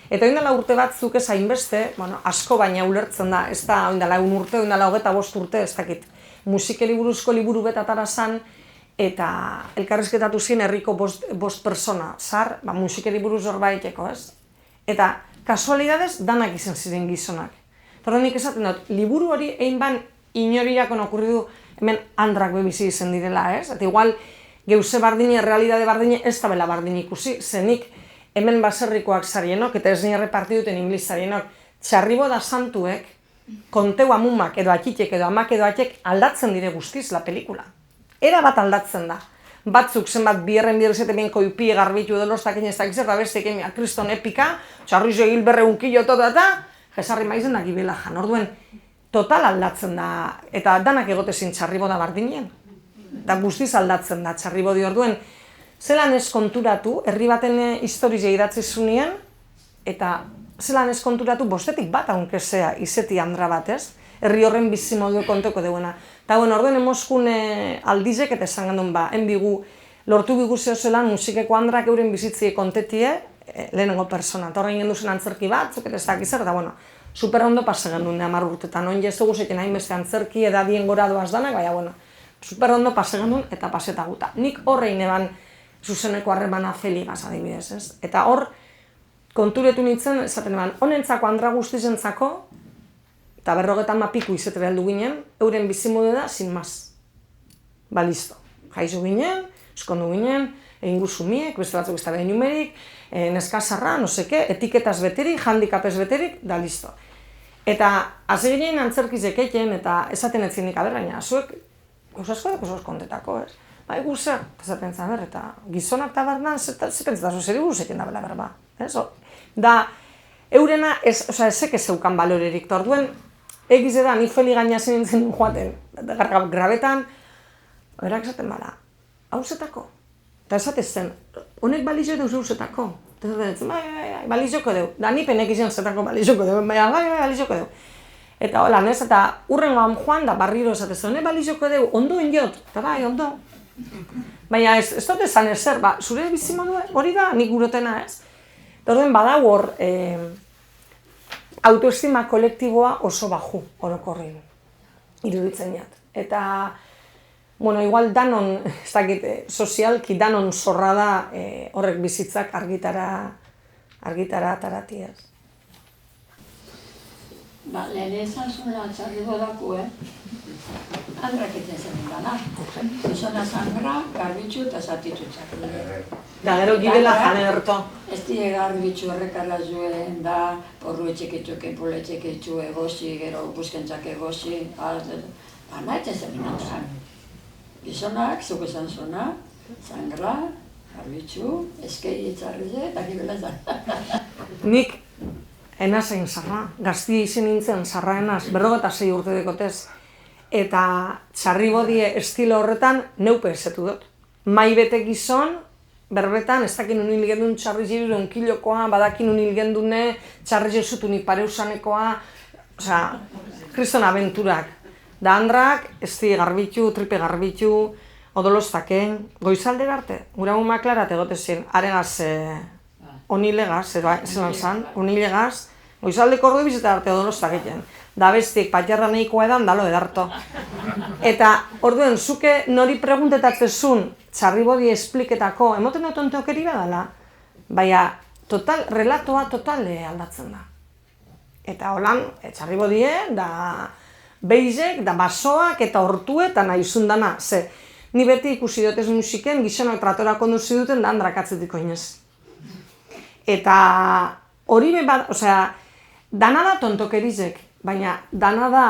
A: Eta oindala urte batzuk ez hainbeste, asko baina ulertzen da, ez da oindala 1 urte, oindala 25 urte, ez dakit, musike liburuzko liburu betatara zan, eta elkarrizketatu zien herriko 5 persona, zar, musike liburuz horbaiteko, ez? Eta kasualidadez, danak izan ziren gizonak. Eta nik esaten dut, liburu hori egin ban inoriakon okurridu hemen Andrak bebizi izen direla, ez? Eta igual, geuse bardine, realidade bardine, ez da bela bardine ikusi, zenik hemen baserrikoak zarienok, eta ez nire repartiduten ingliz zarienok, txarribo da santuek, konteu amumak edo atxitek edo amak edo atxek aldatzen dire guztiz la pelikula. Era bat aldatzen da. Batzuk zenbat bierren bierrezete koipie garbitu edo lostak ez dakiz eta beste ekemia kriston epika, txarrizo egil berreunkillo eta jesarri maizen da gibela jan. Orduen, total aldatzen da, eta danak egotezin txarribo da bardinen. Da guztiz aldatzen da txarribo di orduen. Zelan ez konturatu, herri baten historize idatzi zunien, eta zelan ez konturatu bostetik bat aunkezea izeti Andra batez, herri horren bizimodue konteko deuena. Eta orduen emoskun aldizek eta esan gandun enbigu lortu bigu zehozelan musikeko Andrak euren bizitzie kontetie lehenengo persona. Eta horrein genduzen antzerki batzuk eta ez dakizer, eta super ondo pasa gendun 10 urtetan. Oin jezu guzekin hainbeste antzerki edadien gora doaz danak, baina super ondo pasa gendun eta paseta guta. Nik horrein eban zuzeneko harremana Feligaz adibidez, ez? Eta hor konturetu nintzen, esaten eban, honentzako Andra guztizentzako, eta 50 piku izetera heldu ginen, euren bizimodu da, sin maz. Listo. Jaizu ginen, eskondu ginen, egin guzumiek, beste batzuk ez da behin numerik, neskazarra, no seke, etiketaz beterik, handikapez beterik, da listo. Eta hasi ginen antzerkizek egiten, eta esaten etzinik baina, zuek, gauzasko deko zoz kontetako, ez? Egu zer, esaten zaber, eta gizonak eta barnan, zepentzeta zuzeri guzekin da bela berba. Da, eurena, ezek ez zeukan balorerik, orduen, egize da, ni Feli gaina zen nintzen joaten, grabetan, erak esaten bala, hauzetako. Eta esatez zen, honek balizio deuz hauzetako. Eta esaten zen, bai, balizioko deu. Da, ni penek izan zetako balizioko deu, bai, balizioko deu. Eta hola, nez, eta urrengoan joan da, barriro esatez zen, honek balizioko deu, ondo injot, eta bai, ondo. Baina ez dut esan ezer, zure bizimodu hori da, nik gurotena ez. Eta orduen badau hor, autoestima kolektiboa oso baju orokorrin, iruditzen jat. Eta, igual danon, ez dakit, sozialki danon zorra da horrek bizitzak argitara ataratiaz.
B: Lehen esan zuen txarri bodaku, Andrak eten zen dana. Gizona zangra, garbitxu eta zatitxu txarri.
A: Da gero gibela jane gerto.
B: Ez die garbitxu errekala zuen da, porru etxeketxu, kenpule etxeketxu egosi, gero buskentzak egosi, bana eten zen binatran. Gizonak, zuk esan zuna, zangra, garbitxu, eskei etxarri eta gibela zan.
A: Nik enazein zarra, gazti izin nintzen zarra enaz, 56 urte dekotez. Eta txarribodie estilo horretan neupe esetu dut. Mai bete gizon, berbetan, ez dakin unil gendun txarri jiru 1 kilokoa, badakin unil gendune, txarri jesut uni pareusanekoa, osea, kriston abenturak. Da handrak, ez di garbitu, tripe garbitu, odoloztaken, goizalde arte, gura mumak klarat egotezien, aregaz onilegaz, zelan zan, onilegaz, goizaldeko ordu bizeta arte odoloztaketen. Da bestik patjarra nahikoa edan, dalo edarto. Eta orduen, zuke nori preguntetatzezun txarribodi espliketako, emoten dut onteokeri badala, baina relatoa totale aldatzen da. Eta holan, txarribodie, da beizek, da basoak, eta hortue, eta nahi zundana. Ze, ni beti ikusi dutez musiken, gizonak tratora konduzi duten, da handrak atzetiko inez. Eta hori dana da tontokerizek, baina dana da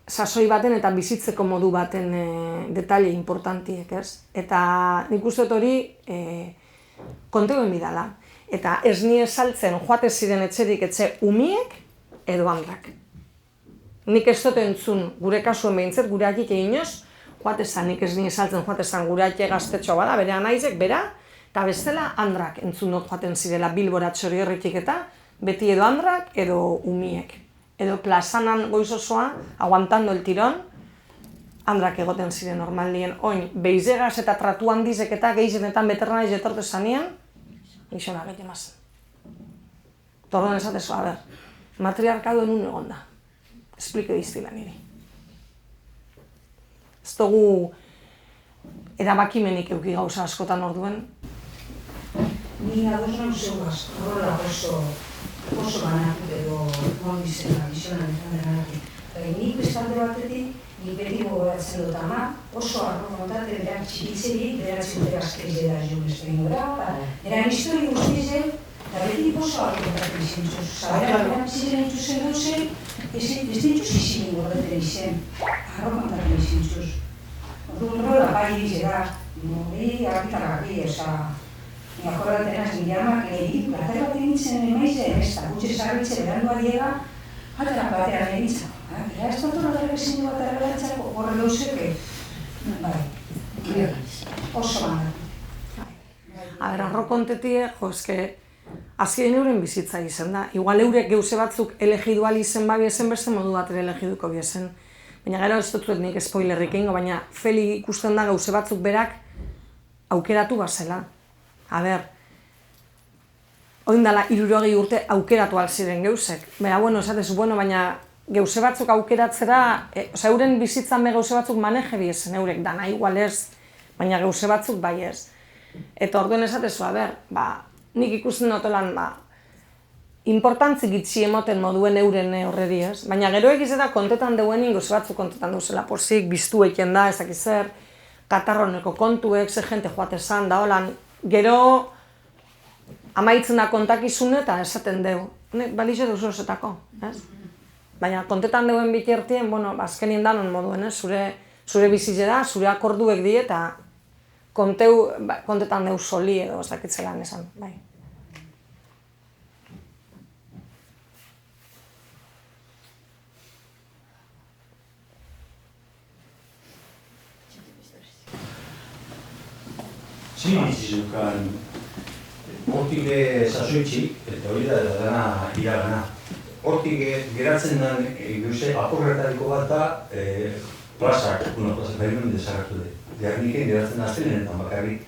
A: sasoi baten eta bizitzeko modu baten detaile importantiek, ez? Eta nik uste dut hori konteuen bidala. Eta ez nie saltzen joate ziren etxerik etxe umiek edo handrak. Nik ez dut entzun gure kasuen behintzet, gure akik eginoz, joate zan, nik ez nie saltzen joate zan gure akik gaztetxoa bada, bere anaizek, bera, eta bestela handrak entzun dut joaten zirela Bilbora txori horretik eta beti edo handrak edo umiek. Edo plazanan goiz osoa, aguantando el tirón, handrak egoten ziren normaldien. Oin, beizegaz eta tratu handizek eta gehienetan beterranaiz etorte zanean, gizona gehien mazen. Tordon esatezu, a ber, matriarkaduen un egon da. Esplike diztila niri. Ez dugu erabakimenik euki gauza askotan orduen.
C: Ni ados non zeugaz, horrela oso banatu edo mondizela, gizonan ganatu. Nik bestalde batetik, nik beti gogoratzen dut ama, oso arromontate berak txikitzeri, beratzen dut azkeri dela jo bezpein gora, eran histori guztizen, eta beti oso arromontate izan zuz. Zabera, berak ziren entzuzen gauzen, ez dituz izin gordaten izen, arromontate izan zuz. Orduan rola bai izera, hori argitargarri, ni akordaten az nire amak egin, batera bat egintzen emaizen, ez da, gutxe zarbitze berandua diega, atera batera egitza. Eta ez dut horretara bezin du batera berantzako, horre dauzeke, bai, oso bandatu.
A: A ber, arro kontetie, eske, azkien euren bizitza izen da. Igual eurek geuse batzuk elegidual izen babi ezen beste modu bat ere elegiduko biesen. Baina gero ez dut nik spoilerrik egingo, baina Feli ikusten da gauze batzuk berak aukeratu bazela. A ber, oindala 60 urte aukeratu alziren geusek. Baina, bueno, esatezu, baina geuse batzuk aukeratzera, euren bizitzan be geuse batzuk maneje biezen eurek, dana igual ez, baina geuse batzuk bai ez. Eta orduen esatezu, a ber, nik ikusten notolan, importantzik itxi emoten moduen euren horreri ez. Baina gero egiz eta kontetan deuenin geuse batzuk kontetan deuzela pozik, biztu eken da, ezakizer, katarroneko kontuek, ze jente joate zan, da holan, gero amaitzen da kontakizun eta esaten deu. Balize duzu esetako, ez? Baina kontetan deuen bikertien, azkenien danon moduen, zure bizize da, zure akorduek die eta kontetan deu soli edo ez dakitzelan esan, bai.
F: Zin zizeukan, hortik sasoitxik, eta hori da dana iragana. Hortik geratzen den geuse aporretariko bat da plazak, behimen desagertu dut. Gerniken geratzen aztelenetan bakarrik.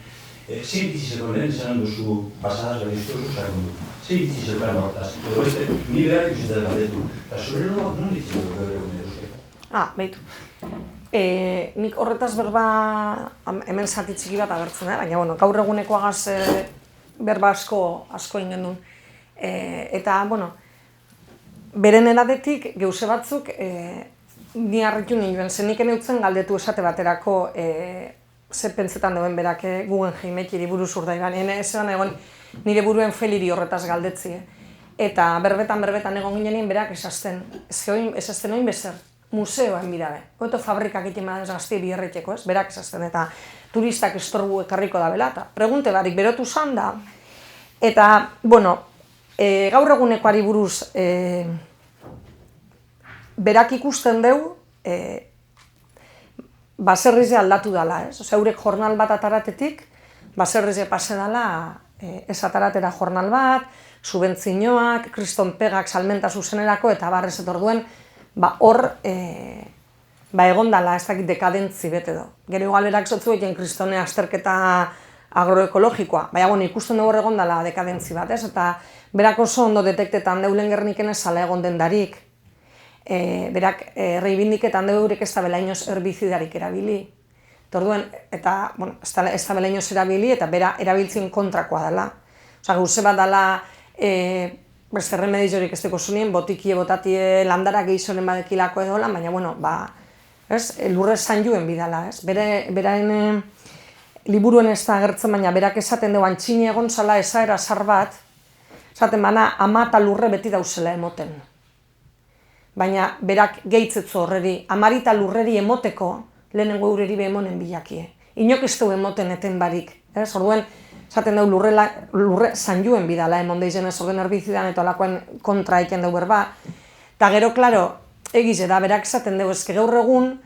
F: Zin zizeukan lehen izan duzu basadaz behiztu zuzakon du. Zin zizeukan hortaz, edo beste ni behar ikusetan galdetu. Eta zure non ditzen dut gaur egun eduzketa?
A: Behitu. Nik horretaz berba hemen zati txiki bat agertzen, baina gaur egunekoagaz berba asko ingen duen. Eta, beren edadetik, geuse batzuk, ni harritu nioen, zenik eneutzen galdetu esate baterako ze pentsetan duen berak Guggenheim ekiri buruz urdaiban. Ez egon nire buruen feliri horretaz galdetzi. Eta berbetan egon ginenin berak esazten. Esazten oin bezer, museoan bidabe. Oeto fabrikak egiten badaz gaztie biherreteko, ez? Berak esazten. Eta turistak estorbu ekarriko da bela. Eta pregunte barik berotu zan da. Eta, bueno, gaur egunekoari buruz berak ikusten deu, baserrize aldatu dela, ez? Osea, eurek jornal bat ataratetik, baserrize pase dela, ez ataratera jornal bat, subentzinoak, kristonpegak salmenta zuzenerako, eta barrez etorduen, hor, egon dela, ez dakit dekadentzi bete do. Gero igual berak zotzu egin kristone azterketa agroekologikoa, baina ikusten dugu egon dela dekadentzi bat, ez? Eta berak oso ondo detektetan deulen gerniken ezala egon dendarik. Berak reibindiketan deurek ez da belainoz herbizidarik erabili. Eta, bueno, ez da belainoz erabili eta bera erabiltzen kontrakoa dela. Osa, gauze bat dela, beste remediziorik ez deko zunien, botikie, botatie, landara gehizoren badekilako edo lan, baina, bueno, lurre zanjuen bidala, ez? Beraren liburuen ez da agertzen, baina berak esaten dugu antxini egon zala esaera zar bat, esaten bana ama eta lurre beti dauzela emoten. Baina berak gehitzetzu horreri, amari eta lurreri emoteko, lehenengo eureri behemonen bilakie. Inok ez du emoten eten barik. Orduen, esaten dugu lurre zanjuen bidala emon deizen ez orden herbizidan eta olakoen kontra eken dugu berba. Eta gero, klaro, egize da, berak esaten dugu ezke gaur egun,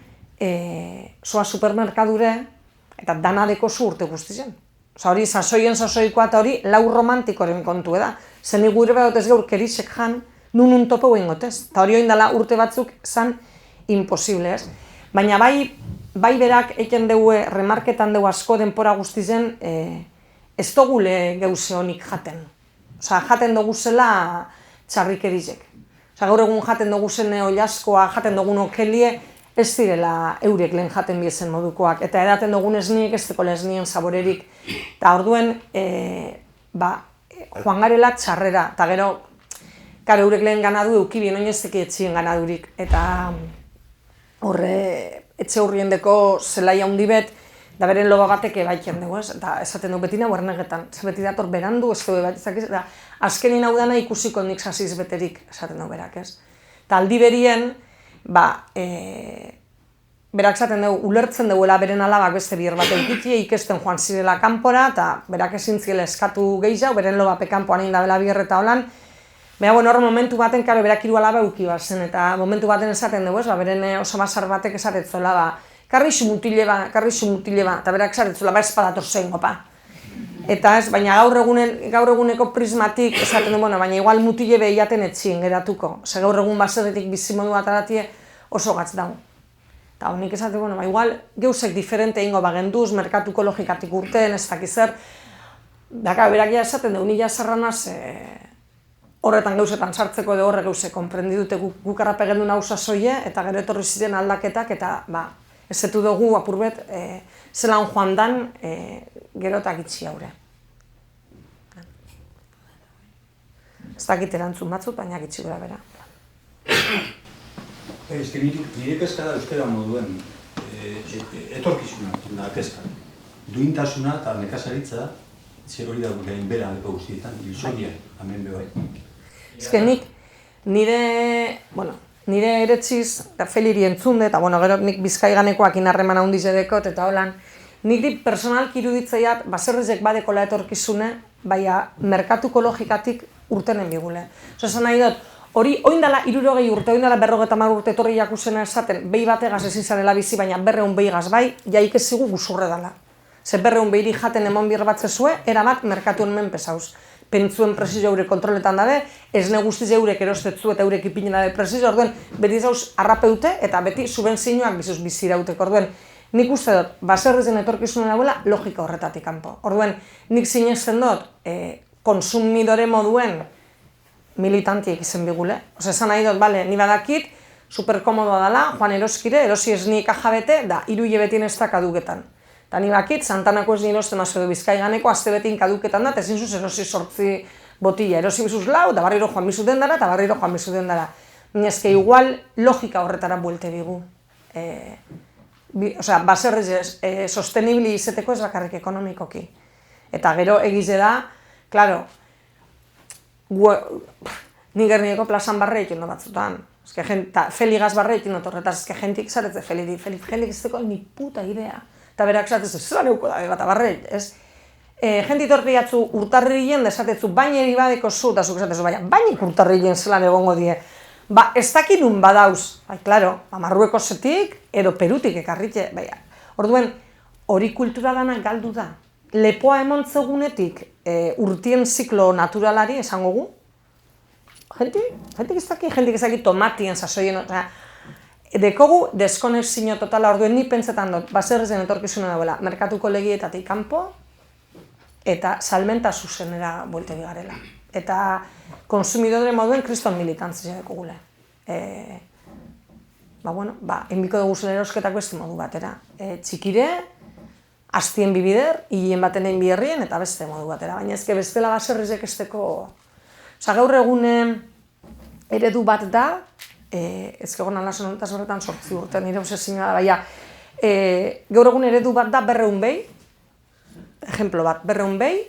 A: soa supermerkadure, eta danadeko zu urte guztizen. Osa hori, sasoikoa eta hori, lau romantikoren kontu da. Zen igure bat ez gaur kerisek jan, nun topo guen gotez. Eta hori oindala urte batzuk zan imposible, ez? Baina bai berak eken dugu, remarketan dugu asko denpora guztizen, ez dugule geuse honik jaten. Osa, jaten dugu zela txarrikerizek. Osa, gaur egun jaten dugu zen oilaskoa, jaten dugun okelie, ez direla eurek lehen jaten biezen modukoak. Eta edaten dugun esniek ez deko lesnien saborerik. Eta orduen, joan garela txarrera. Eta gero, karo, eurek lehen ganadu eukibien oinezek etxien ganadurik. Eta horre, etxe hurriendeko zelai handi bet, da beren loba batek ebaiten dugu, ez? Eta esaten du beti nahu ernegetan. Beti dator berandu, ez du bat izakiz, eta azkenin hau dana ikusiko nik sasiz beterik, esaten du berak, ez? Eta aldi berien, berak esaten dugu, ulertzen duguela beren alabak beste bier bat eukitie, ikesten joan zirela kanpora, eta berak ezin ziela eskatu gehiago, beren lobape kanpoan egin dabela bier eta holan. Baina, hor momentu baten, karo, berak hiru alaba euki bazen, eta momentu baten esaten dugu, ez, beren oso basar batek esatetzola, karrixu mutile ba, eta berak esatetzola, espadator zein gopa. Eta ez, baina gaur eguneko prismatik esaten du, baina igual mutile behiaten etxien geratuko. Ose, gaur egun baserretik bizimodu bat aratie oso gatz dago. Eta honik esaten, igual geusek diferente ingo bagenduz, merkatu ekologikatik urten, ez dakizer. Daka, berak esaten du, nila zerranaz, horretan gauzetan sartzeko edo horre gauze konprendidute guk arrapegen duen hauza zoie, eta gero etorri ziren aldaketak, eta ezetu dugu apurbet zelan joan dan gero eta gitxi haure. Ez dakit erantzun batzut, baina gitxi gura bera.
F: Ez que nire kezka da euskera moduen etorkizuna da kezka. Duintasuna eta nekazaritza zer hori da gain bera aleko guztietan, ilsonia, hemen bebai.
A: Ez que nire eretziz, eta feliri entzunde, eta gero nik bizkaiganekoak inarreman handiz edekot, eta holan, niri personalki iruditzaiat, baserrizek badekola etorkizune, baina merkatu ekologikatik urtenen bigule. Esan nahi dut, hori oindala 60 urte, oindala 50 urte etorri jakusena esaten, behi bategaz ezin zarela bizi, baina 200 behigaz bai, jaik ez zigu guzurre dela. Ze 200 behiri jaten emon bir bat zezue, erabat merkatuen menpesauz. Pentsuen presizio eurek kontroletan dabe, esne guztiz eurek erostetzu eta eurek ipinen dabe presizio, orduen beti zauz arrapeute eta beti subenzioak bizuz bizirauteko. Orduen, nik uste dut, baserrizen etorkizunen dagoela logika horretatik kanpo. Orduen, nik sinesten dut, konsumidore moduen militantiek izen bigule. Osa, esan nahi dut, ni badakit, superkomodoa dela, joan eroskire, erosi esni kajabete, da 3 hilabetien ez da kaduketan. Eta ni bakit, Santanako ez nirosten mazo edo Bizkaiganeko, azte betin kaduketan da, eta ezin zuz erosi 8 botila erosi bizuz lau, da barriro joan bizuten dara, eta barriro joan bizuten dara. Nizke igual logika horretara buelte bigu. Osea, baserriz sostenibili izeteko ez bakarrik ekonomikoki. Eta gero egize da, klaro, ni Gernikeko plazan barre ikin do batzutan. Feligaz barre ikin dut horretaz, jentik zaretze Felik ez teko ni puta idea. Eta berak zatezu, zelan euko da, bat barre, ez? Jentik torri jatzu urtarrilien desatetzu, baineri badeko zu, eta zuk esatezu, bainik urtarrilien zelan egongo die. Ez dakinun badauz, klaro, Marrueko zetik edo Perutik ekarritxe, orduen, hori kultura dana galdu da. Lepoa emontzegunetik urtien ziklo naturalari esango gu. Jentik ez daki tomatien sasoien, dekogu deskonexio totala, orduen ni pentsetan dut, baserrizen etorkizuna dagoela, merkatuko legietatik kanpo, eta salmenta zuzenera buelte bigarela. Eta konsumidore moduen kriston militantzia dekogule. Enbiko dugu zen erosketako ez modu batera. Txikire, hastien bibider, hilien baten egin biherrien, eta beste modu batera. Baina ezke bestela baserrizek esteko... Gaur egun eredu bat da, ezke egon alasen honetaz horretan 8 urte, nire obsesioa da, gaur egun eredu bat da berreun behi, ejemplo bat, berreun behi,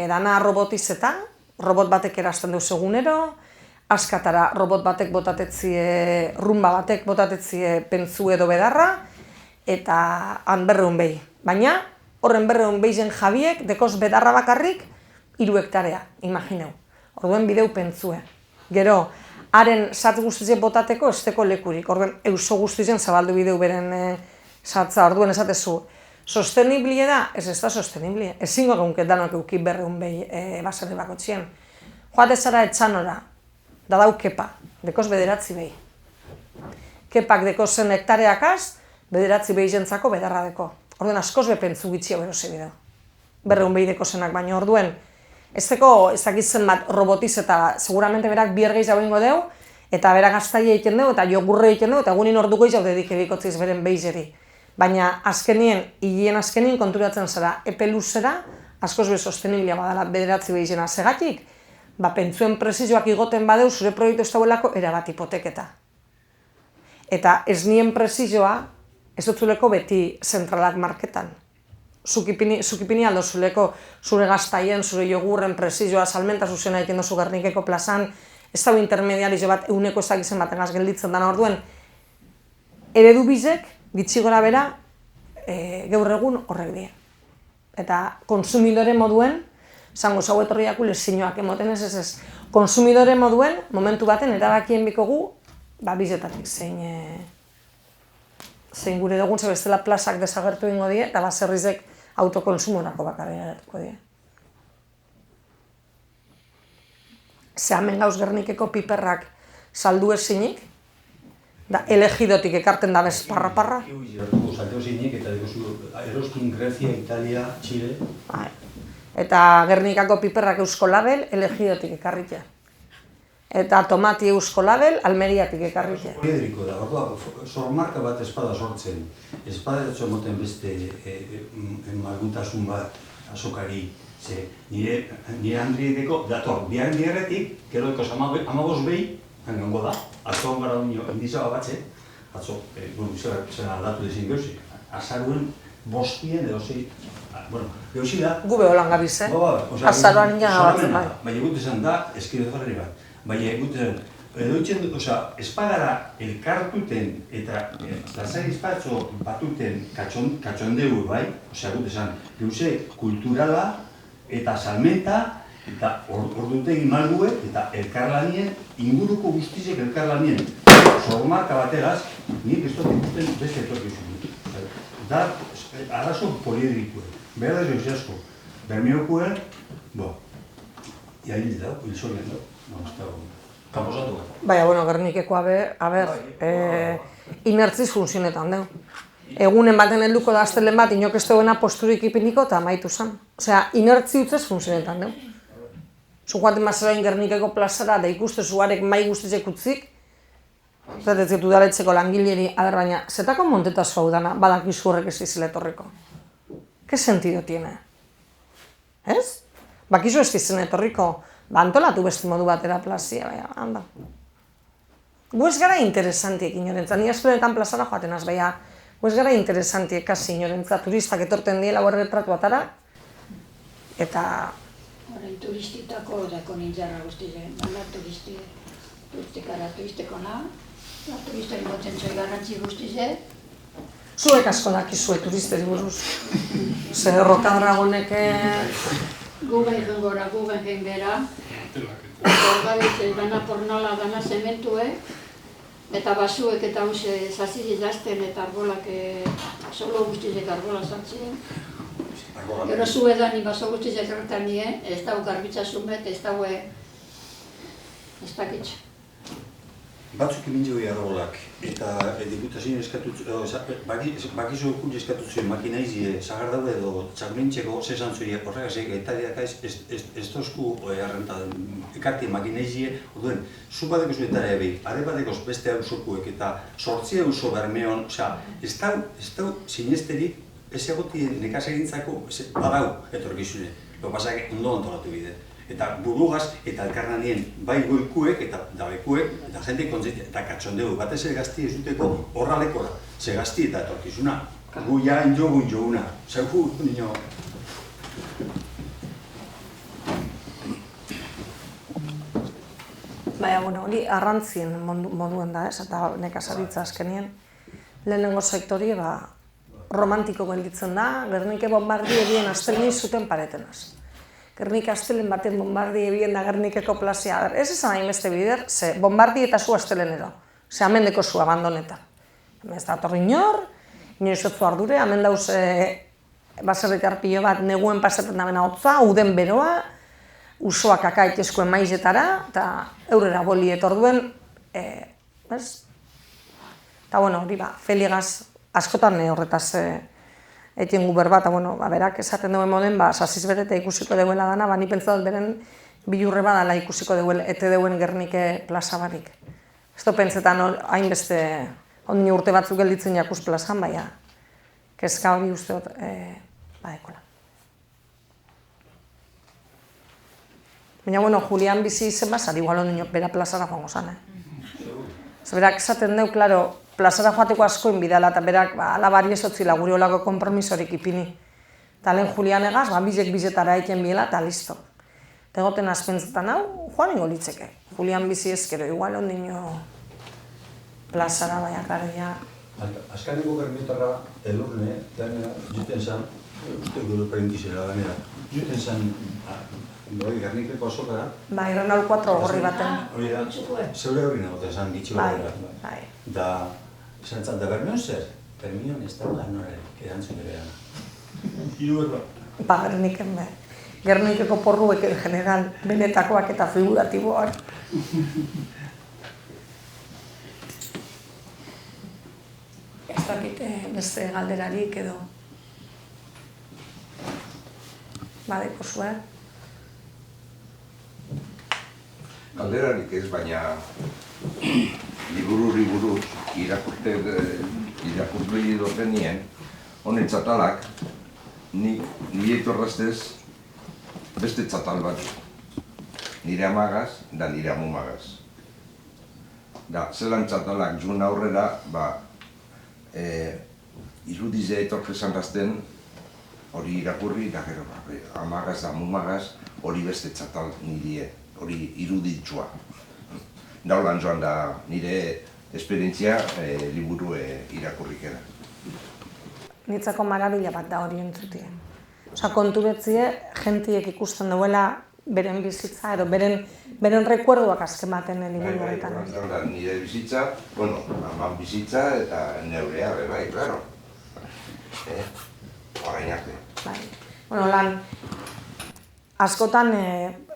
A: dana robotizeta, robot batek erazten duz egunero, askatara robot batek botatetzie, rumba batek botatetzie pentsu edo bedarra, eta han berreun behi. Baina, horren berreun behizen jabiek, dekoz bedarra bakarrik, 3 hektarea, imagineu. Orduen bideu pentsue. Gero, haren satz guztizen botateko esteko lekurik. Orduen, euso guztizen zabaldu bideu beren satza. Orduen esatezu, sosteniblie da? Ez da sosteniblie. Ezingo geunket danok euki berreun behi baserri bako txien. Joate zara etxanora, da dau kepa, dekoz 9 behi. Kepak dekozen hektareakaz, 9 behi jentzako bedarra deko. Orduen, askoz bepentzu gitxio berosi bideu. Berreun behi dekozenak, baina orduen, ez dakitzen bat robotiz eta seguramente berak biergeiz jau ingo deu, eta berak gaztaia egiten deu, eta jogurre egiten deu, eta egunin orduko jau dedik edikotziz beren beizeri. Baina azkenien, hilien azkenien konturatzen zara, epe luzera, askoz be sosteniblia badala 9 behizena segatik, pentsuen presizioak igoten badeu, zure proiektu ez dauelako erabat hipoteketa. Eta ez nien presizioa, ez dutzuleko beti zentralak marketan. Zukipini aldo zuleko zure gaztaien, zure jogurren presizioa, salmenta zuzena egiten dozu Gernikeko plazan, ez dago intermediarizio bat, eguneko ez dakizen baten gelditzen dana orduen. Eredu bizek, gitxi gora bera, gaur egun horrek die. Eta konsumidore moduen, zango zau etorriak lezinoak emoten ez. Konsumidore moduen, momentu baten, erabakien bikogu, bizetatik zein gure dugun bestela plazak desagertu ingo die, eta baserrizek autokonsumorako bakarri agertuko die. Ze hemen gauz Gernikeko piperrak saldu ezinik, da elegidotik ekarten da bez parra-parra.
F: Saldu ezinik eta eroskin Grezia, Italia, Chile.
A: Eta Gernikako piperrak Eusko Label elegidotik ekarritea. Eta tomati Eusko Label Almeriatik ekarritea.
F: Poliedriko da, sormarka bat espada sortzen. Espada moten beste malgutasun bat azokari. Nire handriedeko dator, biaren dierretik, gero ekos 15 behi, hangango da, atzo gara unio indizaba batze, atzo, zen aldatu dezin geusik, azaruen bostien edo zei, geusi da...
A: Gube holan gabiz, azaroan ingen abatzen bai.
F: Baina gut esan da, eskide zorreri bat. Baina gut esan, edoitzen, espagara elkartuten eta lasai espatzo batuten katxondeu bai, gut esan, geuse kulturala eta salmenta eta ordutegi malgue eta elkarlanien, inguruko guztizek elkarlanien sormarka bategaz, nik ez dut ikusten beste etorkizun. Da, arazo poliedrikuen, behar da jozi asko, bermiokuen, iahin da, hilzorien da, kamposatu bat.
A: Baina, Gernikeko, inertziz funtzionetan deu. Egunen baten helduko da aztelen bat, inok ez duena posturik ipiniko eta amaitu zen. Osea, inertzi utzez funtzionetan deu. Zukoaten bazerain Gernikeko plazara, da ikuste zuarek mai guztizek utzik, zatetzet udaletzeko langileri, baina, zetako montetaz hau dana, badakizu horrek ez izile etorriko. Ke sentido tiene? Ez? Bakizu ez dizen etorriko, antolatu beste modu batera plazia, baina, handa. Gu ez gara interesantiek inorentzat, ni askoetan plazara joaten az, baina gu ez gara interesantiek kasi inorentzat, turistak etorten diela horre retratu atara, eta...
B: Horren turistitako dako nintzarra guztizen, baina turisteko na, turistari botzen zoi garrantzi guztizen.
A: Zuek asko dakizue turisteri buruz. Zer rokadragonek...
B: Guben jengora, guben jengera. Orgabitze, dana pornola, dana zementue. Eta basuek eta huze zaziri jazten eta arbolak, solo guztizek arbola zantzien. Gero zu edani baso guztizek erretan nien, ez dago garbitza zumet, ez dago ez dakitz.
F: Batzuk egin joi arbolak, eta diputazioen bakizu kuntz eskatu zuen makinaizie zagar daude edo txakulintxeko zesan zuen horregazek eta ez tozku ekartien makinaizie, orduen, zu badeko zuen eta ebe, are badeko beste hausokuek eta sortzia hauso bermeon, ez dau sinesterik ez egoti nekasegintzako badau etorkizune, lo pasak ondo antolatu bide. Eta burugaz eta elkarnanien bai goikuek eta dabekuek eta jente kontzientzia eta katxondegu batez ere gazti ez duteko horralekora, ze gazti eta etorkizuna. Gu ja enjogun joguna, zeugu nino.
A: Baina, bueno, hori arrantzien moduen da, eta nekazaritza azkenien. Lehenengo sektori, romantiko gelditzen da, Gernike bombardie bien astelni zuten paretenaz. Gernika astelen baten bombardie bien da Gernikeko plazia. Ez esan hainbeste bider, ze bombardie eta zu astelenero. Ze amendeko zu abandonetan. Hemen ez da torri inor, inoizotzu ardure, hemen dauz baserritar pilo bat neguen pasatzen da bena hotza, uden beroa, usoak akaitezkoen maizetara, eta eurera boli etorduen, ez? Eta, bueno, hori Feligaz askotan horretaz etien guber bat, berak esaten duen moden, sasiz betete ikusiko deuela dana, ni pentsa dut beren bilurre badala ikusiko deuela, ete deuen Gernike plaza barik. Ez du pentsetan hainbeste, ondine urte batzuk gelditzen jakuz plazan, baina, kezka hori uste dut, badekola. Baina, Julian bizi izen bazar, igual ondine bera plazara joango zan, Berak esaten deu, klaro, plazara joateko askoin bidala, eta berak alabari esotzila gure olako konpromisorik ipini. Eta lehen Julian egaz, bizetara egiten biela, eta listo. Eta egoten azpentzetan hau, joan ingo litzeke. Julian bizi ezkero, igual ondino plazara, baina, klaro, ja.
F: Azkaneko Germiotarra elurne, juten zan, uste gure parentizela ganera, juten zan, Gernikeko azokara.
A: Renault 4 gorri baten.
F: Hori da, zeure hori nagoten zan, gitxi gara. Da, esan da Bermion zer? Bermion ez da norarek, erantzun ere gana. Hiru berba.
A: Gerniken be. Gernikeko porruek en general, benetakoak eta figuratiboak. Ez dakit beste galderarik edo. Badeko zuen.
G: Galderarik ez, baina liburu buruz irakurri dozenien, honen txatalak, nire etorraztez beste txatal bat. Nire amagaz da nire amumagaz. Da, zelan txatalak jun aurrera, irudize etorkezan razten hori irakurri, da gero, amagaz da amumagaz, hori beste txatal nire. Hori iruditsua. Daulan joan da nire esperientzia liburu irakurrikera.
A: Nitzako marabila bat da hori entzutie. Kontu betzie, jentiek ikusten duela beren bizitza, edo beren rekuerduak azken baten liburu horretan.
G: Nire bizitza, aman bizitza eta neurea, bai, klaro. Horain arte.
A: Lan, askotan,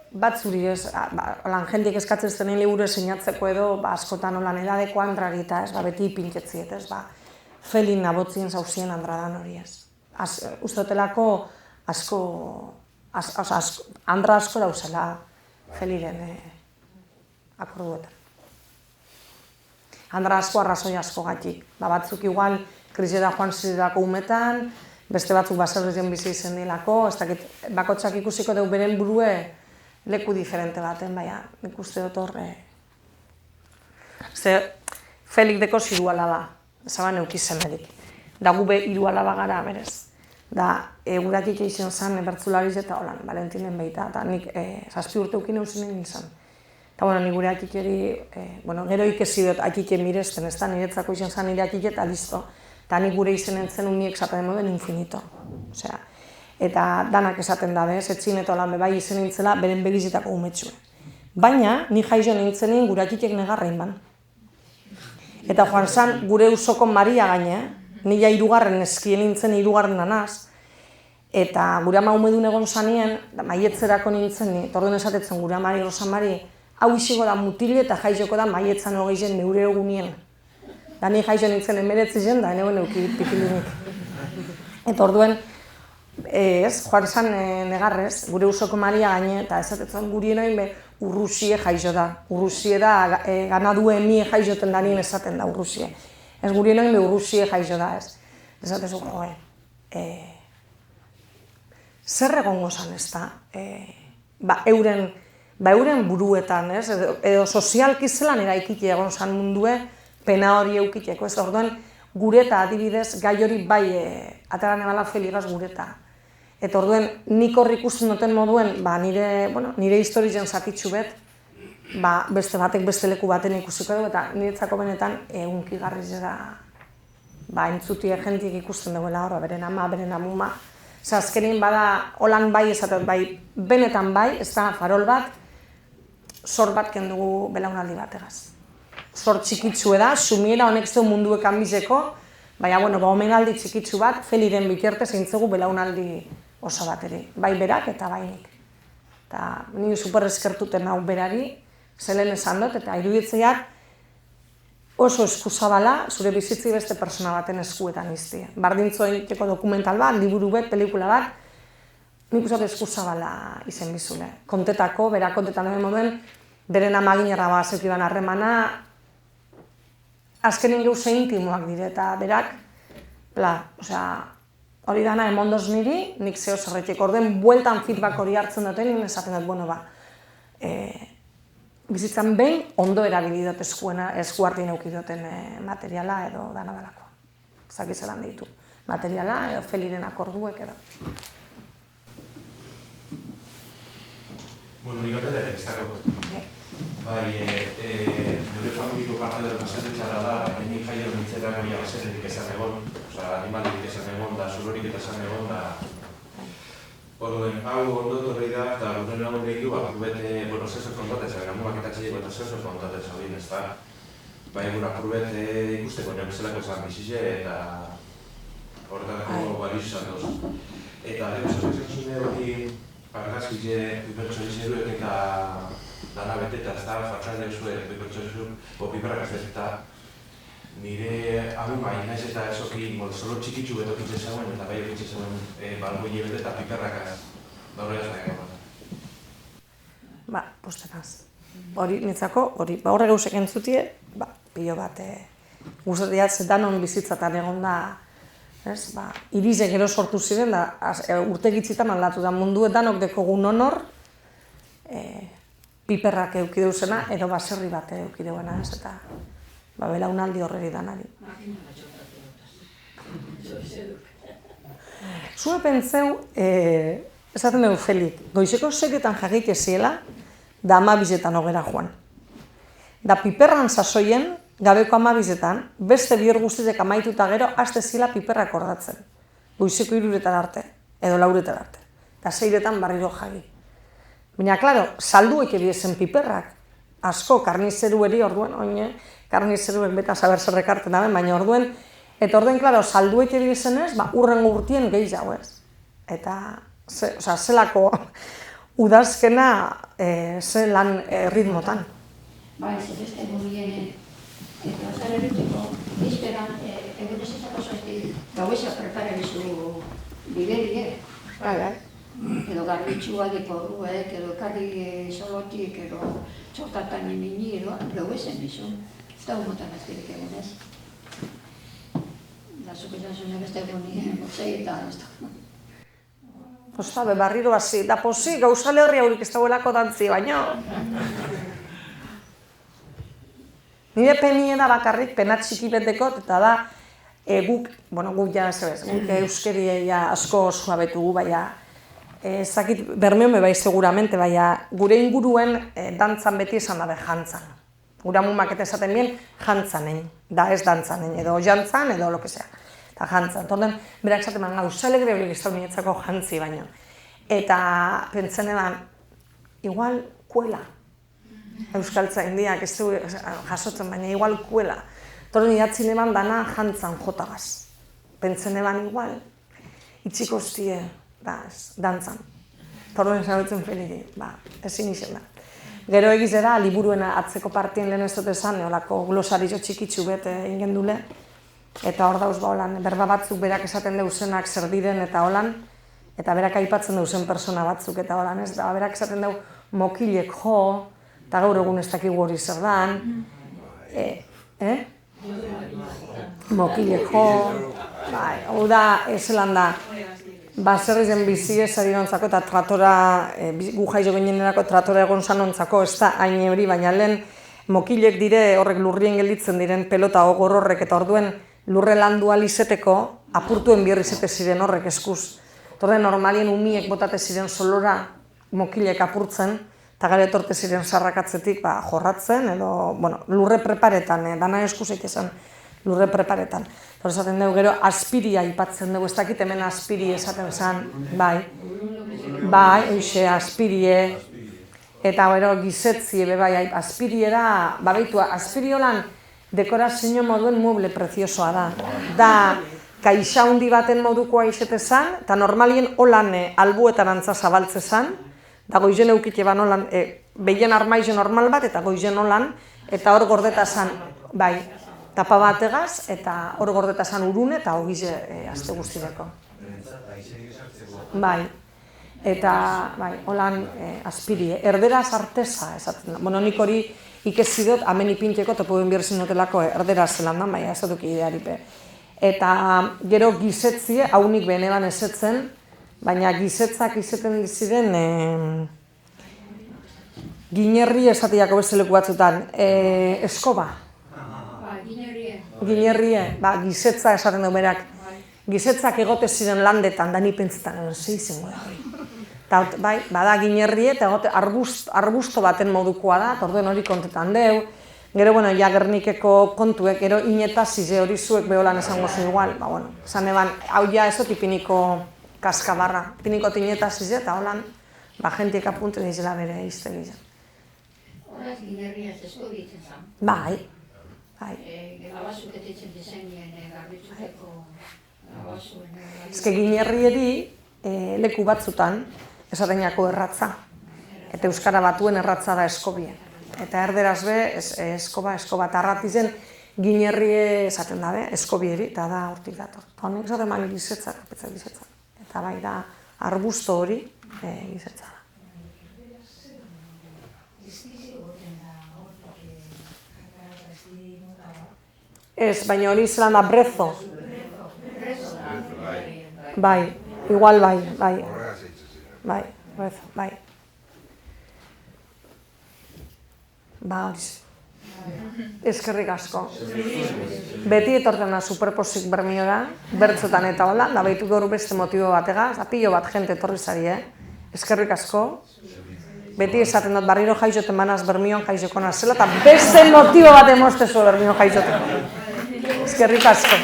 A: batzuri ez, jentik eskatzen zenen liburu sinatzeko edo, askotan olan edadeko andrari eta beti ipintetziet, Felin nabotzien zauzien andradan hori ez. Uste dutelako andra asko dauzela Feliren akorduetan. Andra asko arrazoi asko gatik. Batzuk igual, krisera joan zirako umetan, beste batzuk baserrian bizi izen dilako, ez dakit, bakotsak ikusiko dugu beren burue leku diferente baten, baina nik uste dut hor, ze Felik deko hiru alaba, zaban eukizenerik, da gube hiru alaba gara berez. Da, gurakik izan zen, bertzulariz eta holan, Valentinen behita, eta nik 7 urte ukin eusen izan. Eta, bueno, nik gure akikeri, gero ikesi dut akike miresten, ez da, niretzako izan zen nire akike eta listo. Eta nik gure izen entzen uniek esaten moden infinito. Osea, eta danak esaten da, bez, etxin eta holan bebai izen nintzela, beren begizetako umetxue. Baina, ni jaizo nintzenin gure akikek negarrein ban. Eta joan zen, gure usoko Maria gaine, nila 3. eskien nintzen 3. nanaz, eta gure ama umedun egon zanien, maietzerako nintzen, eta orduan esatetzen gure amari, Rosamari, hau iziko da mutile eta jaizoko da maietzan hogeizen neure egunien. Da ni jaizo nintzen 19 zen, da eneuen eukipikilinik. Eta orduan, joan zan negarrez, gure usoko Maria gaine, eta esatetzen gurien hain urrusie jaizo da. Urrusie da, ganadue mie jaizoten danien esaten da urrusie. Ez gurien hain urrusie jaizo da, ez. Esatezu, zer egongo zan ez da, euren buruetan, ez, edo sozialki zelan eraikite egon zan mundue, pena hori eukiteko, ez, orduan gureta adibidez, gai hori bai ataran ebala Feligaz gureta. Eta orduan nik horri ikusten duten moduen, nire historien zatitxu bet, beste batek beste leku baten ikusiko dugu, eta niretzako benetan egunkigarriz da, entzutie jentik ikusten duela hor, beren ama, beren amuma. Azkenin bada, holan bai esatet bai, benetan bai, ez da farol bat, sort bat kendugu belaunaldi bategaz. Sort txikitzu da, sumiera honek zeu munduek hanbizeko, baina, omenaldi txikitzu bat, Feliren bikertez eintzegu belaunaldi oso bateri. Bai berak eta bai nik. Eta nire super eskertuten hau berari, zelen esan dut, eta iruditzeak oso eskuzabala zure bizitzi beste persona baten eskuetan iztie. Bardintzo egiteko dokumental bat, liburu bet, pelikula bat, nik uste eskuzabala izen bizule. Kontetako, bera kontetan hemen moden, beren amaginera bat zeukiban harremana, azkenin gauze intimoak dire, eta berak, hori dana emondoz niri, nik zeo zerretik orden, bueltan feedback hori hartzen duten, nire esaten dut, bizitzan behin ondo erabili dut eskuartien eukiduten materiala edo dana dalako. Zakizelan ditu. Materiala edo Feliren akorduek edo.
H: Bueno, nik gata dara iztako. Nire familiko parte dut aserretxara da, nik jaio nintzera gaia baserretik esan egon, animalik esan egon da, zurorik eta esan egon da. Orduan, hau ondot horrei da, eta horren hau behitu, apurubete, zezo kontatez, gamuak eta txileko eta zezo kontatez hori, ez da. Egun apurubete ikusteko nire zelako esan bizize, eta horretako balizu izan dozu. Eta lehen zuzene hori argazkize, pipertsoize duek eta dana beteta, ez da, fatxalde zuen, pipertsoize piperrak ez eta nire amuma inaiz eta esoki zoro txikitzu betokitzen zegoen eta bai egitzen zegoen balgoine bete eta piperrakaz daure ez nahi egon.
A: Postenaz. Hori nintzako, horre gauzek entzutie, pilo bat guztiak danon bizitzatan egon da, irize gero sortu ziren, urte gitzitan aldatu da mundu danok dekogun honor, piperrak eukideuzena edo baserri bat eukideuena, ez eta belaunaldi horreri danari. Zue pentseu, esaten dugu Felik, goizeko 6etan jagite ziela, da 12etan hogera joan. Da piperran sasoien, gabeko 12etan, beste bihor guztizek amaituta gero, haste zila piperrak ordatzen. Goizeko 3etan arte, edo 4etan arte. Da 6etan barriro jagi. Baina, klaro, salduek ebiezen piperrak, asko karnizerueri orduan, karnizeruek beta saber zerrekarten daben, baina orduen, eta orduen, klaro, salduek ebiezen ez, urrengo urtien gehiago ez. Eta, zelako udazkena ze lan ritmotan.
B: Ez beste gurien, eta zer erritiko, izperan, egun ez ezako zoetik, gaueza prepararizu bideri, edo garbitxua diporruek, edo karri solotik, edo txortatan nini, edo gauezen dizu. Ez da humotan azkerik egun ez. Eta zuko jasune beste egun motzei eta ez da.
A: Osta, barriro hasi, da posi, gauza lehorri haurik ez dagoelako dantzi, baino. Nire penie da bakarrik, pena txiki betekot, eta da, guk ja, guk euskeria asko osoa betugu, baina, ezakit, Bermeon bai seguramente, baina, gure inguruen dantzan beti esan dabe jantzan. Gura mumak eta esaten bien, jantzanen, da ez dantzanen, edo jantzan, edo lo que sea. Eta jantzan. Torden, berak esaten man, gauza alegre hori ez da unietzako jantzi baino. Eta pentsene ban, igual kuela. Euskaltza indiak ez du jasotzen, baina igual kuela. Torden, idatzine ban dana jantzan jotagaz. Pentsene ban igual, itxiko ztie, dantzan. Torden, esan feliri, ezin izen da. Gero egizera, liburuen atzeko partien lehen ez dut esan, olako glosario txikitsu bete ingen dule. Eta hor dauz holan, berba batzuk berak esaten deusenak zer diren eta holan, eta berak aipatzen deusen persona batzuk eta holan, ez da, berak esaten deu mokilek jo, eta gaur egun ez dakigu hori zer dan. Mokilek jo, hau da, ezelan da, baserrizen bizi ez adinontzako eta tratora, gu jaio ginenerako tratora egon sanontzako, ez da hain hori, baina lehen mokilek dire horrek lurrien gelditzen diren pelota ogor horrek eta orduen lurre landu alizeteko apurtuen birrizete ziren horrek eskuz. Torde normalien umiek botate ziren solora mokilek apurtzen, eta gara etorte ziren sarrakatzetik jorratzen, edo lurre preparetan, dana eskuzek esan lurre preparetan. Torde esaten dugu gero aspiria aipatzen dugu, ez dakit hemen aspiri esaten esan, bai, hoxe aspirie, eta gero gizetzi ebe bai, aspiriera, babeitu, aspiriolan, dekorazio moduen mueble preziosoa da. Da, kaixa handi baten modukoa izetezan, eta normalien holan albuetan antza zabaltzezan, da goizen eukite ban holan, behien armaize normal bat, eta goizen holan, eta hor gordetazan, bai, tapa bategaz, eta hor gordetazan urune, eta hogize azte guztireko. Bai, eta, bai, holan aspirie, erderaz arteza, esaten da. Bueno, nik hori, ikeszidot, hamen ipinteko topuen bierzin notelako erdera zelan da, baina ez dut idearipe. Eta gero gizetzie, haunik beheneban esetzen, baina gizetzak izeten diziren ginerri esatiako beste leku batzutan. Eskoba. Ginerrie, gizetza esaten du berak. Gizetzak egote ziren landetan, da ni pentsetan, zei zengo da hori. Bai, bada ginerrie eta arbusto baten modukoa da, orduen hori kontetan deu. Gero, ja Gernikeko kontuek, gero inetazize hori zuek beholan esango zu igual. Esan eban, hau ja ez dut ipiniko kaskabarra. Ipiniko inetazize eta holan, jentiek apunten izela bere izte gizan.
B: Horaz ginerria ez esko egiten zan.
A: Bai.
B: Abasuk etitzen dizenien garbitzuteko abasuen.
A: Ez que ginerrieri leku batzutan, esatenako erratza. Eta euskara batuen erratza da eskobie. Eta erderaz be, eskoba, eta arratizen ginerrie esaten dabe, eskobieri, eta da hortik dator. Eta honek esaten man gizetza, eta bai da arbusto hori gizetza da. Ez, baina hori zelan da brezo. Bai, igual bai. Bai, brezo, bai. Horiz. Eskerrik asko. Beti etorten da superposik Bermiora, bertzotan eta hola, da behitu gaur beste motibo batega, da pilo bat jente etorri zari, Eskerrik asko. Beti esaten dut barriro jaizoten manaz Bermion jaizoko nazela, eta beste motibo bat emoztezu Bermion jaizoteko. Eskerrik asko.